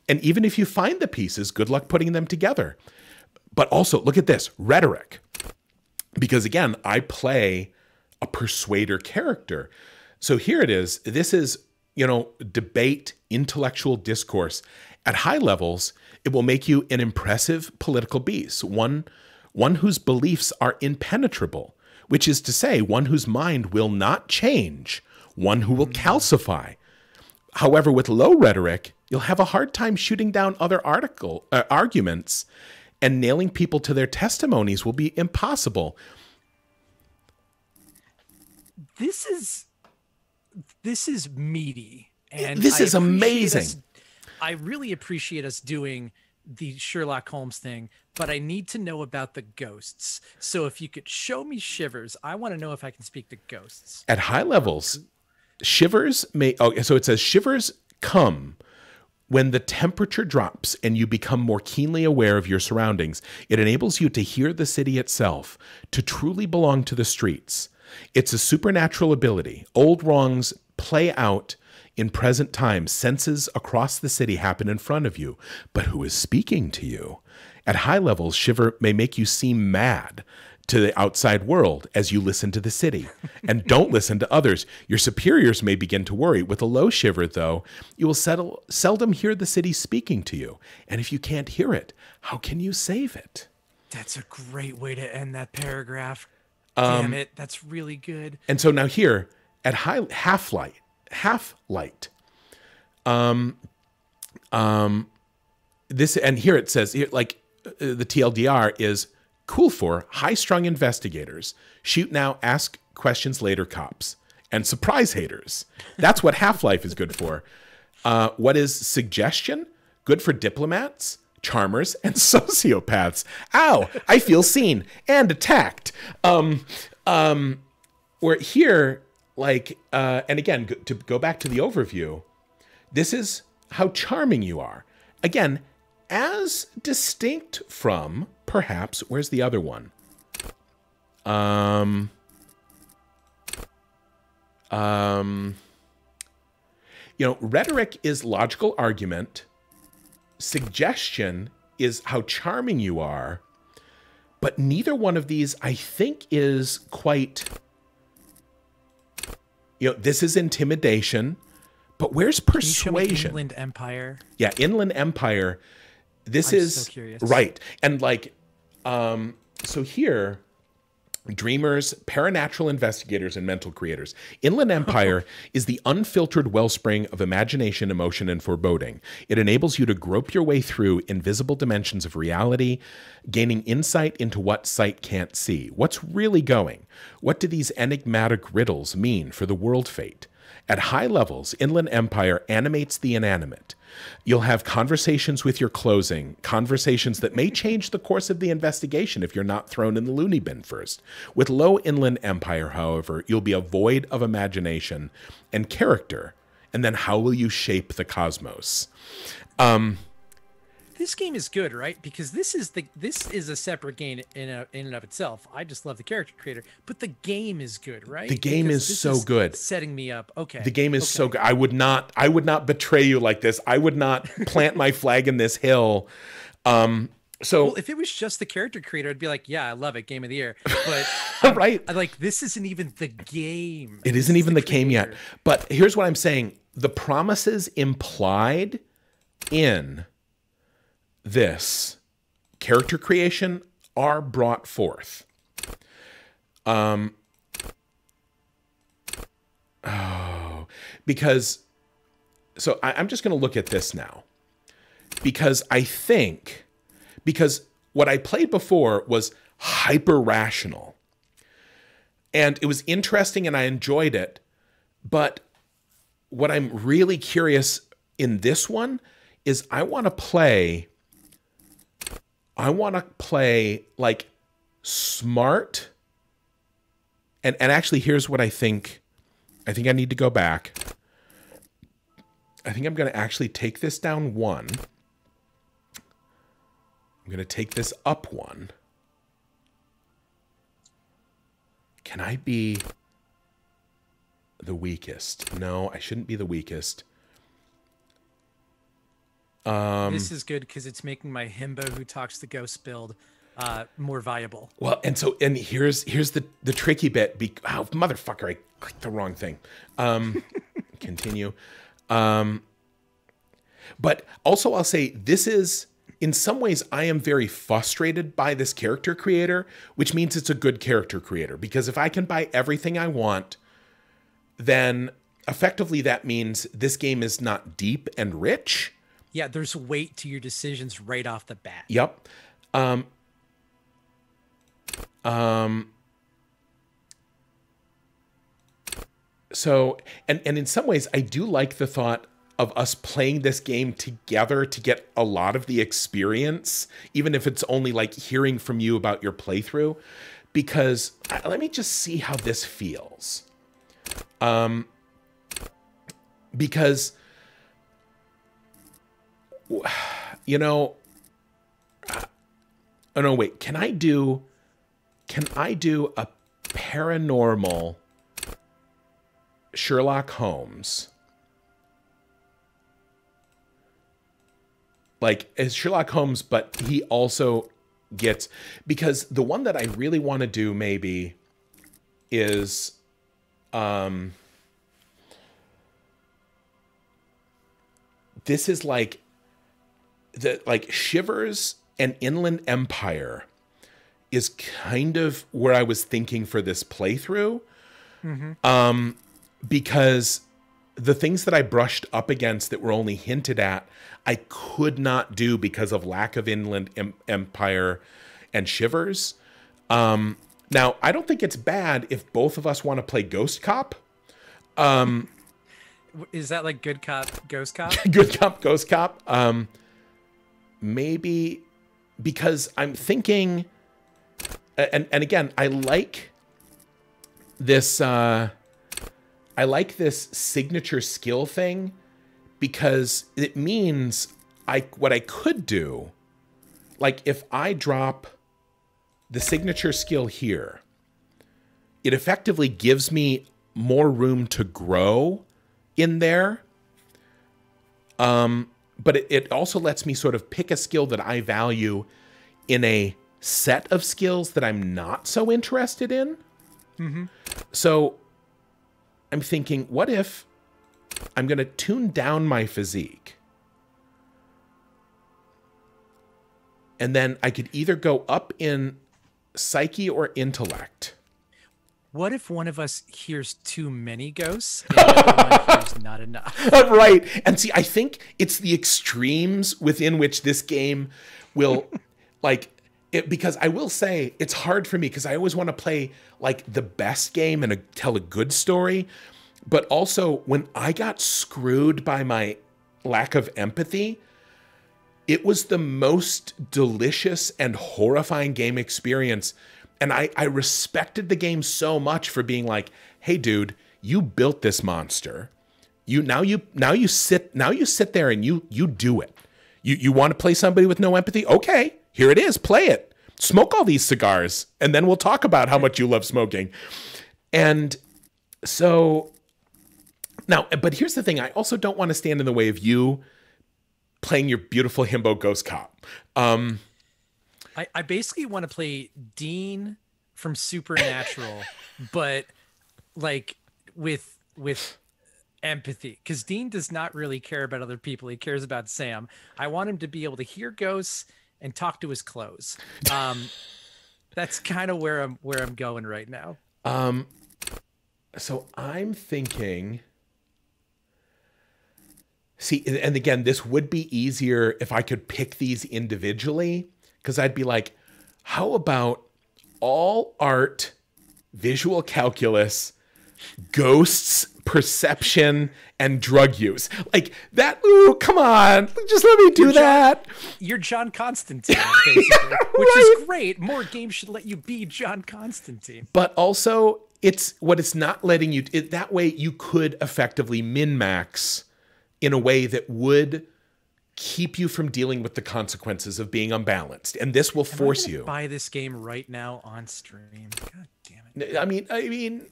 And even if you find the pieces, good luck putting them together. But also, look at this, rhetoric. Because again, I play a persuader character. So here it is. This is, you know, debate, intellectual discourse. At high levels, it will make you an impressive political beast, one whose beliefs are impenetrable, which is to say, one whose mind will not change, one who will calcify. However, with low rhetoric, you'll have a hard time shooting down other arguments, and nailing people to their testimonies will be impossible. This is meaty, and this is amazing. I really appreciate us doing the Sherlock Holmes thing, but I need to know about the ghosts. So if you could show me Shivers, I want to know if I can speak to ghosts. At high levels, Shivers may... Oh, so it says, Shivers come when the temperature drops and you become more keenly aware of your surroundings. It enables you to hear the city itself, to truly belong to the streets. It's a supernatural ability. Old wrongs play out in present time. Senses across the city happen in front of you. But who is speaking to you? At high levels, Shiver may make you seem mad, to the outside world as you listen to the city, and don't listen to others. Your superiors may begin to worry. With a low shiver, though, you will seldom hear the city speaking to you. And if you can't hear it, how can you save it? That's a great way to end that paragraph. Damn it, that's really good. And so now here at half light, this, and here it says, here, like the TLDR is cool for high-strung investigators, shoot now, ask questions later cops, and surprise haters. That's what Half-Life is good for. What is suggestion? Good for diplomats, charmers, and sociopaths. Ow, I feel seen and attacked. Where here, like, and again, to go back to the overview, this is how charming you are. Again, as distinct from, perhaps, where's the other one? You know, rhetoric is logical argument. Suggestion is how charming you are. But neither one of these, I think, is quite... You know, this is intimidation. But where's persuasion? Can you show me Inland Empire? Yeah, Inland Empire. This I'm is so curious. Right. And like, so here, dreamers, paranatural investigators, and mental creators. Inland Empire is the unfiltered wellspring of imagination, emotion, and foreboding. It enables you to grope your way through invisible dimensions of reality, gaining insight into what sight can't see. What's really going? What do these enigmatic riddles mean for the world fate? At high levels, Inland Empire animates the inanimate. You'll have conversations with your closing, conversations that may change the course of the investigation if you're not thrown in the loony bin first. With low Inland Empire, however, you'll be a void of imagination and character. And then how will you shape the cosmos? This game is good, right? Because this is a separate game in and of itself. I just love the character creator, but the game is good, right? The game is so good. Setting me up. Okay. The game is so good. I would not betray you like this. I would not plant my flag in this hill. So well, if it was just the character creator, I'd be like, yeah, I love it, game of the year. But right. I like, this isn't even the game. It isn't even the game yet. But here's what I'm saying. The promises implied in this character creation are brought forth. Because, so I'm just going to look at this now, because what I played before was hyper rational, and it was interesting and I enjoyed it. But what I'm really curious in this one is I want to play like smart. And actually, here's what I think. I think I need to go back. I think I'm going to actually take this down one. I'm going to take this up one. Can I be the weakest? No, I shouldn't be the weakest. This is good because it's making my himbo who talks to ghost build more viable. Well, and here's the tricky bit. Oh, motherfucker, I clicked the wrong thing. Continue. But also I'll say this is, in some ways, I am very frustrated by this character creator, which means it's a good character creator. Because if I can buy everything I want, then effectively that means this game is not deep and rich. Yeah, there's weight to your decisions right off the bat. Yep. So, and in some ways, I do like the thought of us playing this game together to get a lot of the experience, even if it's only like hearing from you about your playthrough, because let me just see how this feels. Because, you know, oh no, wait, can I do a paranormal Sherlock Holmes? Like, as Sherlock Holmes, but he also gets, because the one that I really want to do maybe is this is like Shivers and Inland Empire is kind of where I was thinking for this playthrough. Because the things that I brushed up against that were only hinted at, I could not do because of lack of Inland Empire and Shivers. Now, I don't think it's bad if both of us want to play Ghost Cop. Is that like Good Cop, Ghost Cop? Good Cop, Ghost Cop. Maybe because I'm thinking, and again, I like this signature skill thing, because it means what I could do, like if I drop the signature skill here, it effectively gives me more room to grow in there. But it also lets me sort of pick a skill that I value in a set of skills that I'm not so interested in. So I'm thinking, what if I'm going to tune down my physique, and then I could either go up in psyche or intellect. What if one of us hears too many ghosts and the other one hears not enough? Right. And see, I think it's the extremes within which this game will because I will say it's hard for me because I always want to play like the best game and tell a good story. But also when I got screwed by my lack of empathy, it was the most delicious and horrifying game experience. And I respected the game so much for being like, hey, dude, you built this monster. Now you sit there and you do it. You want to play somebody with no empathy? Okay, here it is. Play it. Smoke all these cigars, and then we'll talk about how much you love smoking. And so now, but here's the thing. I also don't want to stand in the way of you playing your beautiful himbo Ghost Cop. I basically want to play Dean from Supernatural, but like with empathy, because Dean does not really care about other people. He cares about Sam. I want him to be able to hear ghosts and talk to his clothes. That's kind of where I'm going right now. So I'm thinking. See, and again, this would be easier if I could pick these individually. Because I'd be like, how about all art, visual calculus, ghosts, perception, and drug use? Like that, ooh, come on. Just let me do that. You're John Constantine, basically, which is great. More games should let you be John Constantine. But also, it's not letting you, that way you could effectively min-max in a way that would keep you from dealing with the consequences of being unbalanced, and this will force you. Buy this game right now on stream. God damn it! I mean,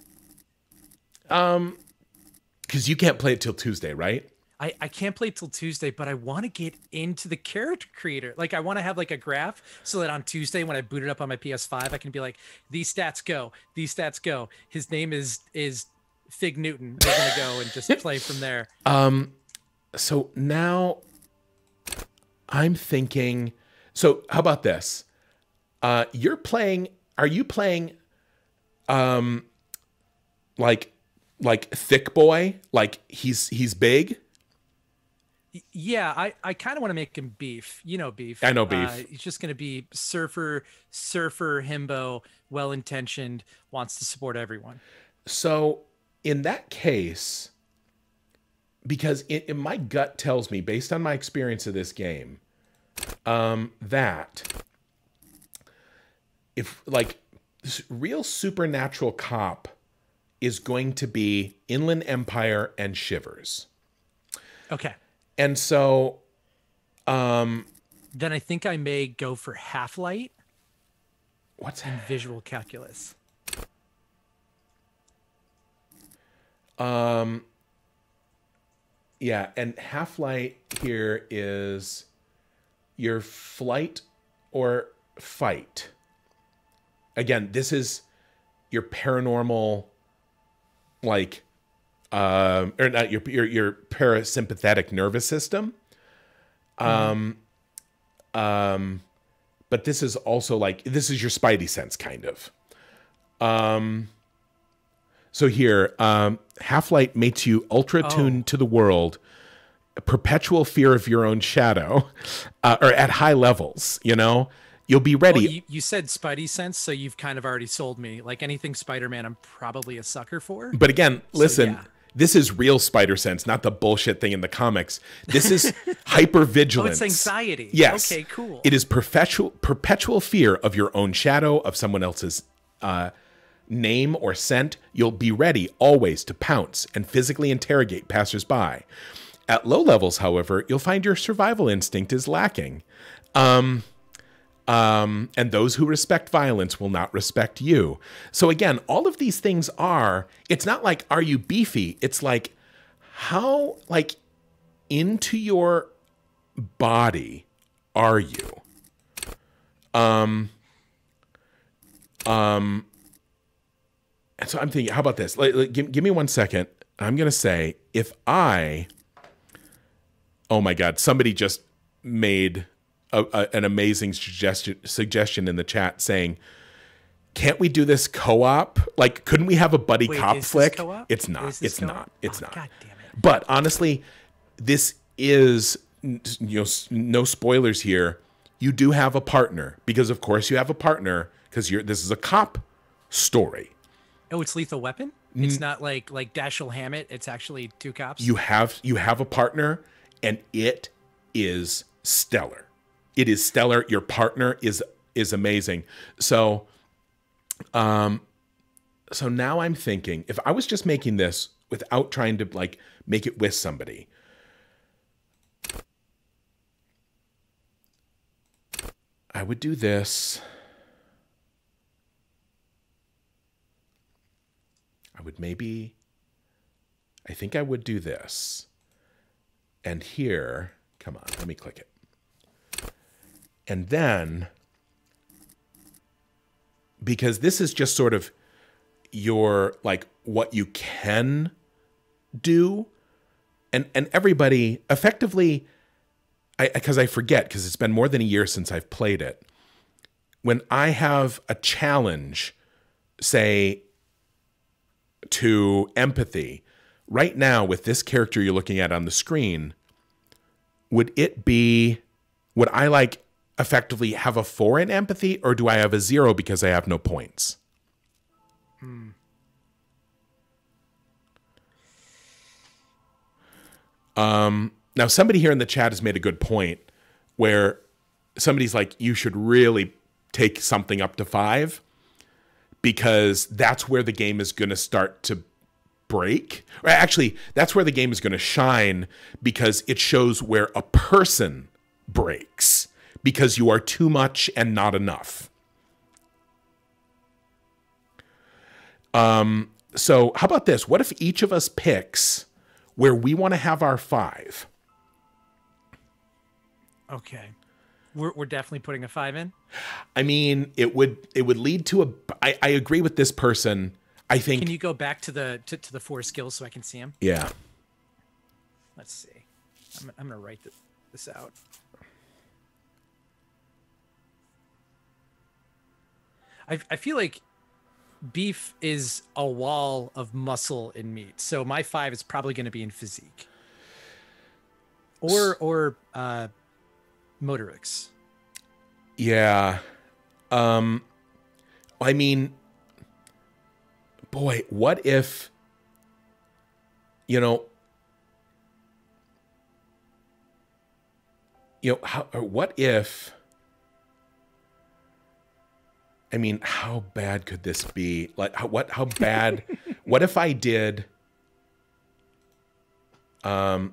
because you can't play it till Tuesday, right? I can't play it till Tuesday, but I want to get into the character creator. Like I want to have like a graph so that on Tuesday when I boot it up on my PS5, I can be like, these stats go, these stats go. His name is Fig Newton. We're gonna go and just play from there. So now. I'm thinking, so how about this? Are you playing, like Thick Boy? Like he's big? Yeah, I kind of want to make him Beef. You know Beef. I know Beef. He's just going to be surfer, himbo, well-intentioned, wants to support everyone. So in that case, because in my gut tells me, based on my experience of this game, that if like this real supernatural cop is going to be Inland Empire and Shivers. Okay. And so then I think I may go for Half-Light. What's and visual calculus? Yeah, and Half-Light here is your flight or fight. Again, this is your paranormal, like, or not your parasympathetic nervous system. But this is also like, this is your spidey sense, kind of. So here, half-light makes you ultra-tuned to the world, a perpetual fear of your own shadow, or at high levels, you know? You'll be ready. Well, you said spidey sense, so you've kind of already sold me. Like anything Spider-Man, I'm probably a sucker for. But again, listen, yeah. This is real spider sense, not the bullshit thing in the comics. This is hypervigilance. Oh, it's anxiety. Yes. Okay, cool. It is perpetual fear of your own shadow, of someone else's name or scent. You'll be ready always to pounce and physically interrogate passersby. At low levels, however, you'll find your survival instinct is lacking. And those who respect violence will not respect you. So again, all of these things are, it's not like, are you beefy? It's like, how, like, into your body are you? And so I'm thinking, how about this? Give me 1 second. I'm going to say, oh my God, somebody just made an amazing suggestion in the chat saying, can't we do this co-op? Like, couldn't we have a buddy cop flick? It's not. It's not. It's not. God damn it. But honestly, this is, no spoilers here. You do have a partner, because of course you have a partner, because this is a cop story. Oh, it's Lethal Weapon? It's not like Dashiell Hammett. It's actually two cops. You have a partner, and it is stellar. It is stellar. Your partner is amazing. So, so now I'm thinking, if I was just making this without trying to like make it with somebody, I would do this. I think I would do this. And here, come on, let me click it. And then, because this is just sort of your, like, what you can do, and everybody effectively, because I forget, because it's been more than a year since I've played it, when I have a challenge, say, to empathy, right now with this character you're looking at on the screen, would I like effectively have a 4 in empathy, or do I have a 0 because I have no points? Now somebody here in the chat has made a good point where somebody's like, you should really take something up to 5, because that's where the game is going to start to break. Or actually, that's where the game is going to shine, because it shows where a person breaks, because you are too much and not enough. So how about this? What if each of us picks where we want to have our 5? Okay. We're definitely putting a 5 in? I mean, it would lead to I agree with this person. I think. Can you go back to the 4 skills so I can see them? Yeah. Let's see. I'm going to write this out. I feel like beef is a wall of muscle and meat. So my 5 is probably going to be in physique. Or motorics. Yeah. I mean, boy, what if, what if, I mean, how bad could this be? Like, how bad, what if I did, oh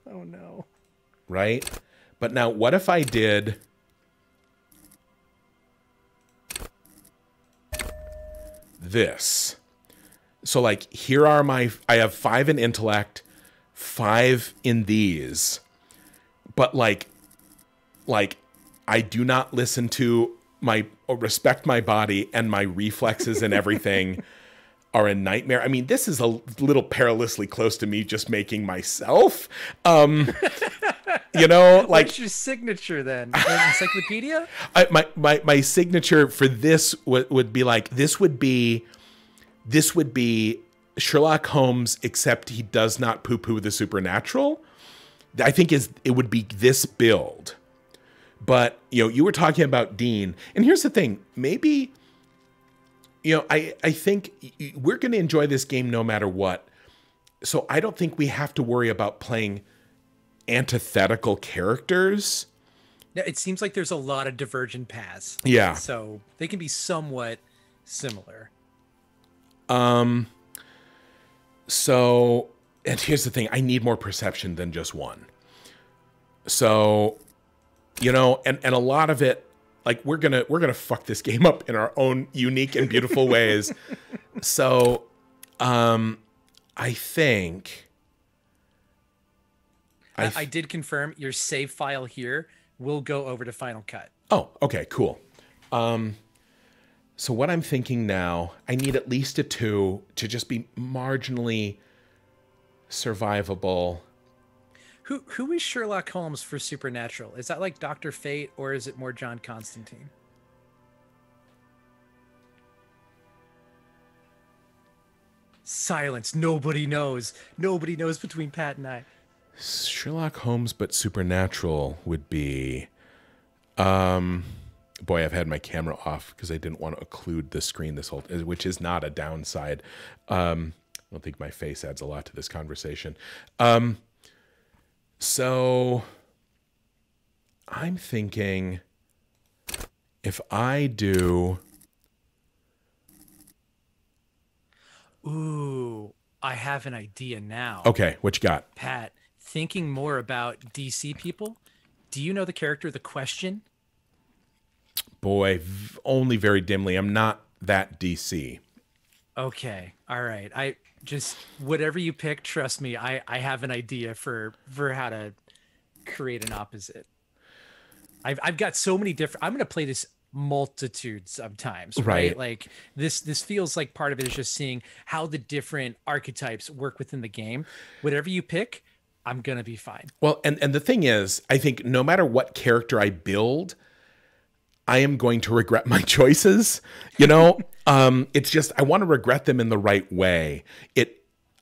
no. Right? But now what if I did this? So like, here are I have 5 in intellect, 5 in these, but like, like I do not listen to or respect my body, and my reflexes and everything are a nightmare. I mean, this is a little perilously close to me just making myself. You know, like, what's your signature then? An encyclopedia? My signature for this would be like, this would be Sherlock Holmes, except he does not poo-poo the supernatural. I think it would be this build. But, you know, you were talking about Dean, and here's the thing, maybe, you know, I think we're going to enjoy this game no matter what. So I don't think we have to worry about playing antithetical characters. Yeah, it seems like there's a lot of divergent paths. Yeah. So they can be somewhat similar. So, and here's the thing, I need more perception than just one. So, you know, and a lot of it, like, we're gonna fuck this game up in our own unique and beautiful ways. So, I think I did confirm your save file here will go over to Final Cut. Oh, okay, cool. So what I'm thinking now, I need at least a 2 to just be marginally survivable. Who is Sherlock Holmes for Supernatural? Is that like Dr. Fate, or is it more John Constantine? Silence. Nobody knows. Nobody knows between Pat and I. Sherlock Holmes, but supernatural would be... boy, I've had my camera off because I didn't want to occlude the screen this whole... which is not a downside. I don't think my face adds a lot to this conversation. So I'm thinking if I do... Ooh, I have an idea now. Okay, what you got? Pat, thinking more about DC people, do you know the character The Question? Boy, only very dimly. I'm not that DC. Okay, all right. I just, whatever you pick, trust me, I have an idea for how to create an opposite. I've got so many different... I'm going to play this multitudes of times, right? Like this feels like part of it is just seeing how the different archetypes work within the game. Whatever you pick, I'm gonna be fine. Well, and the thing is, I think no matter what character I build, I am going to regret my choices. You know, it's just I want to regret them in the right way.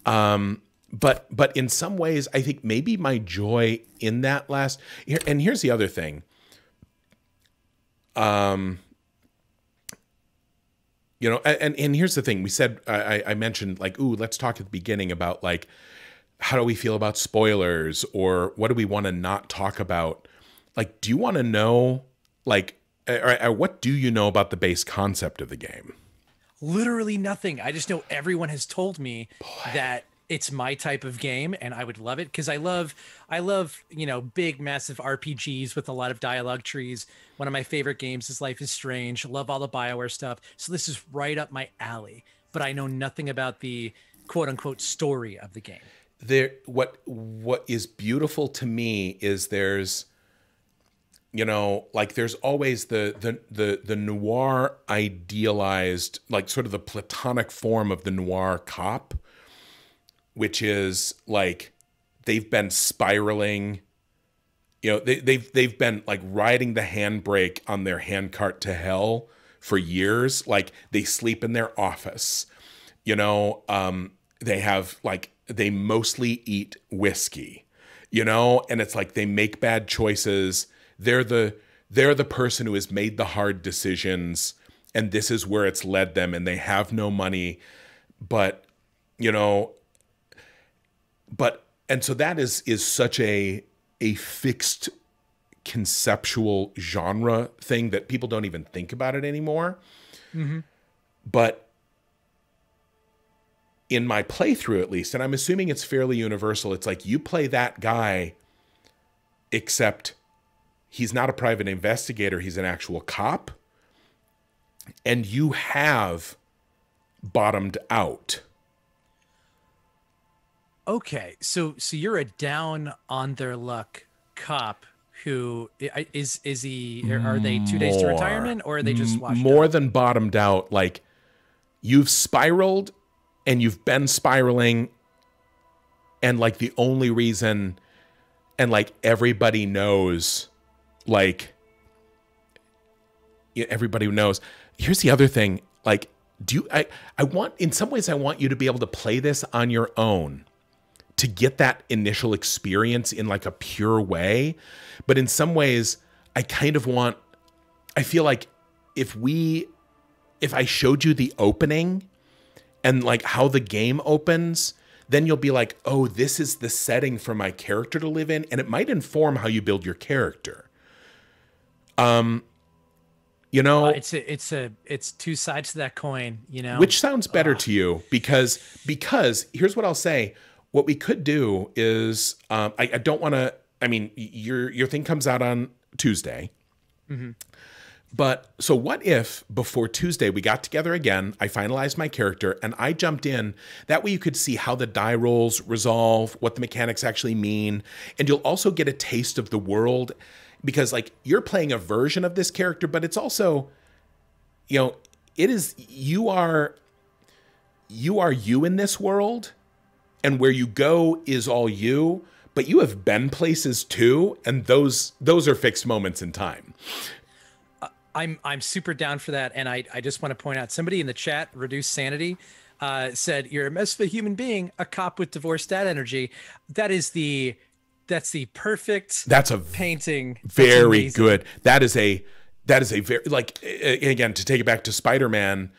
But in some ways, I think maybe my joy in that last here. And here's the other thing. You know, and here's the thing. We said, I mentioned like, ooh, let's talk at the beginning about like, how do we feel about spoilers, or what do we want to not talk about? Like, do you want to know, like, or what do you know about the base concept of the game? Literally nothing. I just know everyone has told me that it's my type of game and I would love it, because I love, you know, big, massive RPGs with a lot of dialogue trees. One of my favorite games is Life is Strange. Love all the BioWare stuff. So this is right up my alley, but I know nothing about the quote unquote story of the game. What is beautiful to me is there's, you know, like there's always the noir idealized, like sort of the platonic form of the noir cop, which is like they've been spiraling, you know, they've been like riding the handbrake on their handcart to hell for years. Like they sleep in their office, you know, they have like, they mostly eat whiskey, you know, and it's like they make bad choices. They're the person who has made the hard decisions, and this is where it's led them, and they have no money, but, you know, and so that is such a fixed conceptual genre thing that people don't even think about it anymore. Mm-hmm. But in my playthrough, at least, and I'm assuming it's fairly universal, it's like you play that guy, except he's not a private investigator, he's an actual cop, and you have bottomed out. Okay, so you're a down on their luck cop who is he? Are they 2 days to retirement, or are they just washed more up? than bottomed out? Like, you've spiraled, and you've been spiraling, and like the only reason, and like everybody knows, like everybody knows. Here's the other thing. Like, I want, in some ways, I want you to be able to play this on your own to get that initial experience in like a pure way. But in some ways, I feel like if I showed you the opening and like how the game opens, then you'll be like, oh, this is the setting for my character to live in. And it might inform how you build your character. You know, it's two sides to that coin, you know, which sounds better to you, because here's what I'll say. What we could do is, I don't want to, I mean, your thing comes out on Tuesday, but so what if before Tuesday we got together again, I finalized my character and I jumped in. That way you could see how the die rolls resolve, what the mechanics actually mean. And you'll also get a taste of the world, because like you're playing a version of this character, but it's also, you know, you are you in this world, and where you go is all you, but you have been places too. And those are fixed moments in time. I'm super down for that. And I just want to point out, somebody in the chat, Reduced Sanity, said, you're a mess of a human being, a cop with divorced dad energy. That's the perfect painting. Very good. That is a very, like, again, to take it back to Spider-Man,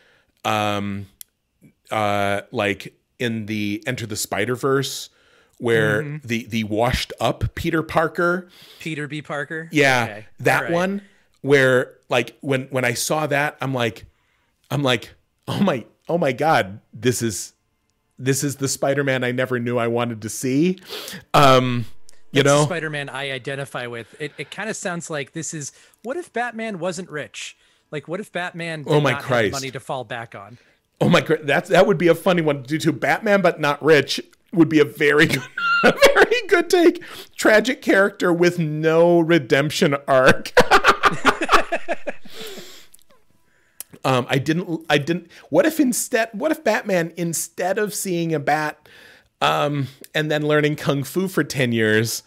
like in the Enter the Spider-Verse, where the washed up Peter B. Parker. Yeah. Okay. That one where like when I saw that, I'm like, oh my God, this is the Spider-Man I never knew I wanted to see. You know, the Spider-Man I identify with. It kind of sounds like this is, what if Batman wasn't rich? Like, what if Batman did not have money to fall back on? Oh my God, that would be a funny one to do too. Batman but not rich would be a very good take. Tragic character with no redemption arc. I didn't. What if Batman, instead of seeing a bat, and then learning kung fu for 10 years,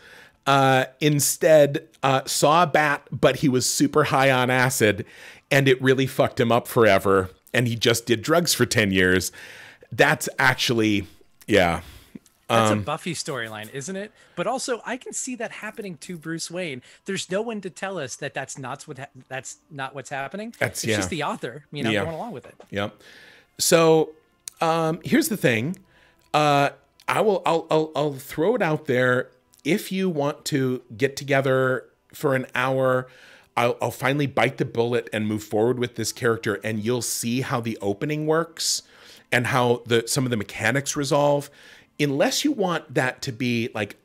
instead saw a bat, but he was super high on acid, and it really fucked him up forever, and he just did drugs for 10 years. That's actually, yeah. That's a Buffy storyline, isn't it? But also, I can see that happening to Bruce Wayne. There's no one to tell us that that's not what's happening. It's just the author, you know, going along with it. Yeah. So here's the thing. I'll throw it out there. If you want to get together for an hour, I'll finally bite the bullet and move forward with this character, and you'll see how the opening works and how some of the mechanics resolve. Unless you want that to be like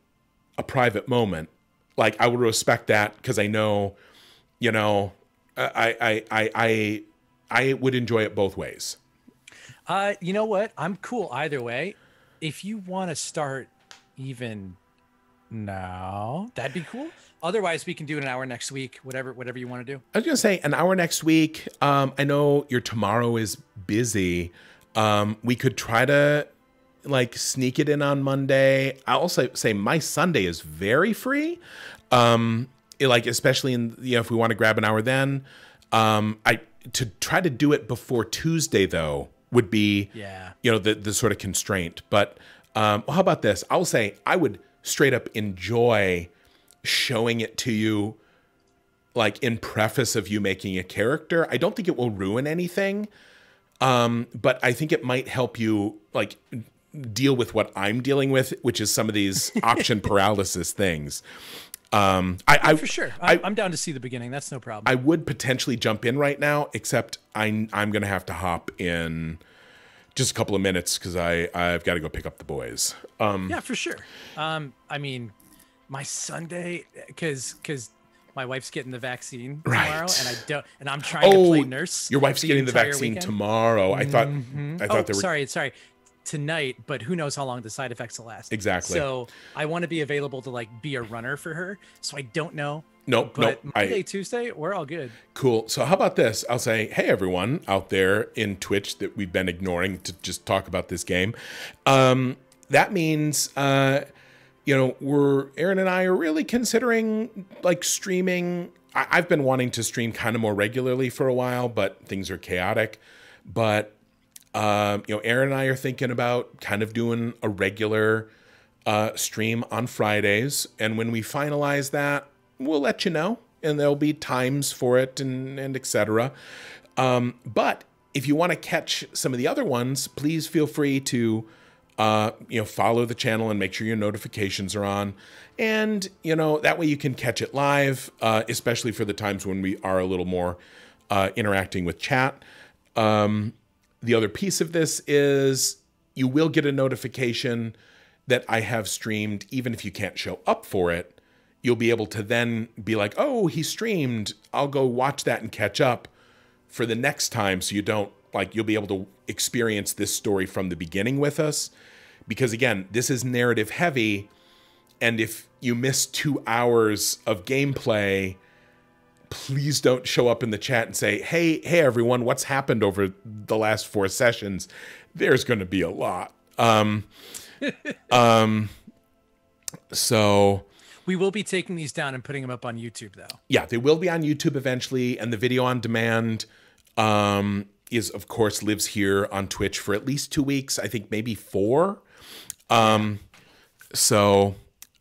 a private moment, like I would respect that, because I know, you know, I would enjoy it both ways. You know what? I'm cool either way. If you want to start even now, that'd be cool. Otherwise, we can do an hour next week, whatever you want to do. I was going to say an hour next week. I know your tomorrow is busy. We could try to like sneak it in on Monday. I also say my Sunday is very free. Like, especially in, you know, if we want to grab an hour then, to try to do it before Tuesday though would be, you know, the sort of constraint. But, well, how about this? I'll say I would straight up enjoy showing it to you, like in preface of you making a character. I don't think it will ruin anything. But I think it might help you like deal with what I'm dealing with, which is some of these auction paralysis things. For sure. I'm down to see the beginning. That's no problem. I would potentially jump in right now, except I'm going to have to hop in just a couple of minutes because I've got to go pick up the boys. Yeah, for sure. I mean, my Sunday, because my wife's getting the vaccine tomorrow, and I'm trying to play nurse. Your wife's getting the vaccine tomorrow. I thought they were. Sorry. tonight, but who knows how long the side effects will last. Exactly. So I want to be available to like be a runner for her. So I don't know. Nope. Monday, Tuesday, we're all good. Cool. So how about this? I'll say, hey, everyone out there in Twitch that we've been ignoring to just talk about this game. That means, Aaron and I are really considering like streaming. I've been wanting to stream kind of more regularly for a while, but things are chaotic. But, Aaron and I are thinking about kind of doing a regular stream on Fridays. And when we finalize that, we'll let you know, and there'll be times for it and et cetera. But if you want to catch some of the other ones, please feel free to, follow the channel and make sure your notifications are on. And, that way you can catch it live, especially for the times when we are a little more interacting with chat. The other piece of this is you will get a notification that I have streamed, even if you can't show up for it. You'll be able to then be like, oh, he streamed. I'll go watch that and catch up for the next time. So you'll be able to experience this story from the beginning with us. Because again, this is narrative heavy. And if you miss 2 hours of gameplay, please don't show up in the chat and say, hey, everyone, what's happened over the last 4 sessions? There's going to be a lot. So we will be taking these down and putting them up on YouTube, though. Yeah, they will be on YouTube eventually, and the video on demand of course, lives here on Twitch for at least 2 weeks. I think maybe 4. So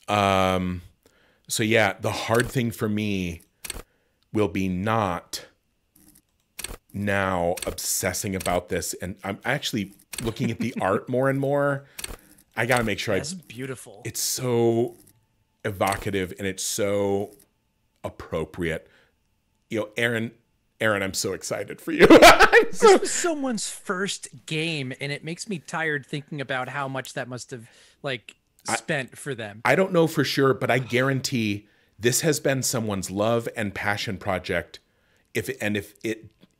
yeah, the hard thing for me will be not now obsessing about this, and I'm actually looking at the art more and more. I gotta make sure That's beautiful. It's so evocative and it's so appropriate. Aaron, I'm so excited for you. This was someone's first game, and it makes me tired thinking about how much that must have spent for them. I don't know for sure, but I guarantee this has been someone's love and passion project. If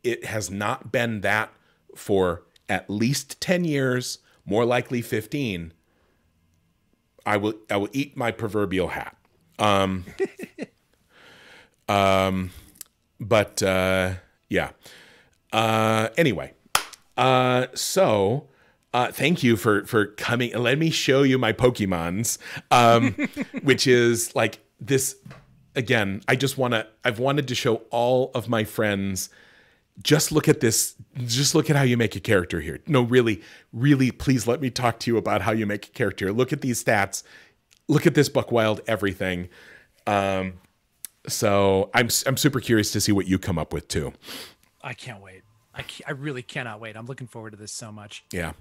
it has not been that for at least 10 years, more likely 15, I will eat my proverbial hat. Yeah. Anyway, so thank you for coming. Let me show you my Pokemons, which is like this. Again, I've wanted to show all of my friends, just look at this. Just look at how you make a character here. No, really, please let me talk to you about how you make a character. Look at these stats. Look at this Buck Wild everything. So I'm super curious to see what you come up with too. I can't wait. I really cannot wait. I'm looking forward to this so much. Yeah.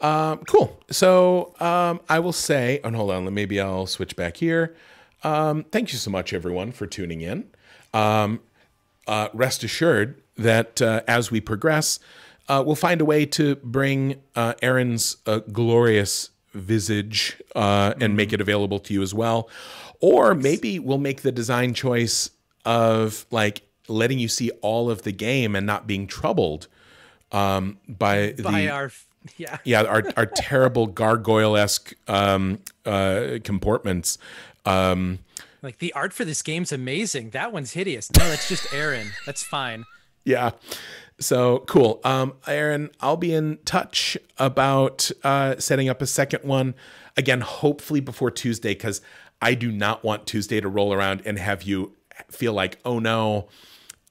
Cool. So I will say, and hold on, maybe I'll switch back here. Thank you so much, everyone, for tuning in. Rest assured that as we progress, we'll find a way to bring Aaron's glorious visage and make it available to you as well. Or maybe we'll make the design choice of letting you see all of the game and not being troubled by our terrible gargoyle-esque comportments. The art for this game's amazing. That one's hideous. No, that's just Aaron. That's fine. Yeah. So cool. Aaron, I'll be in touch about setting up a second one. Again, hopefully before Tuesday, because I do not want Tuesday to roll around and have you feel like, oh no,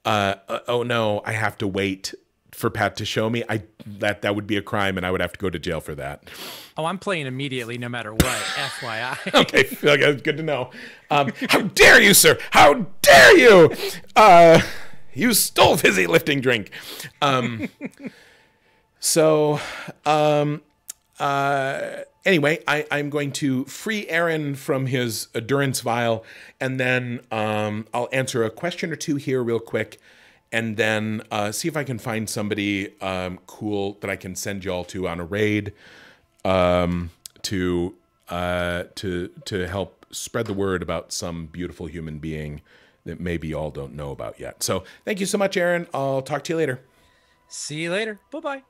I have to wait for Pat to show me. That would be a crime, and I would have to go to jail for that. Oh, I'm playing immediately, no matter what. FYI. Okay, good to know. How dare you, sir? How dare you? You stole fizzy lifting drink. Anyway, I'm going to free Aaron from his endurance vial, and then I'll answer a question or two here real quick, and then see if I can find somebody cool that I can send y'all to on a raid to help spread the word about some beautiful human being that maybe y'all don't know about yet. So thank you so much, Aaron. I'll talk to you later. See you later. Bye-bye.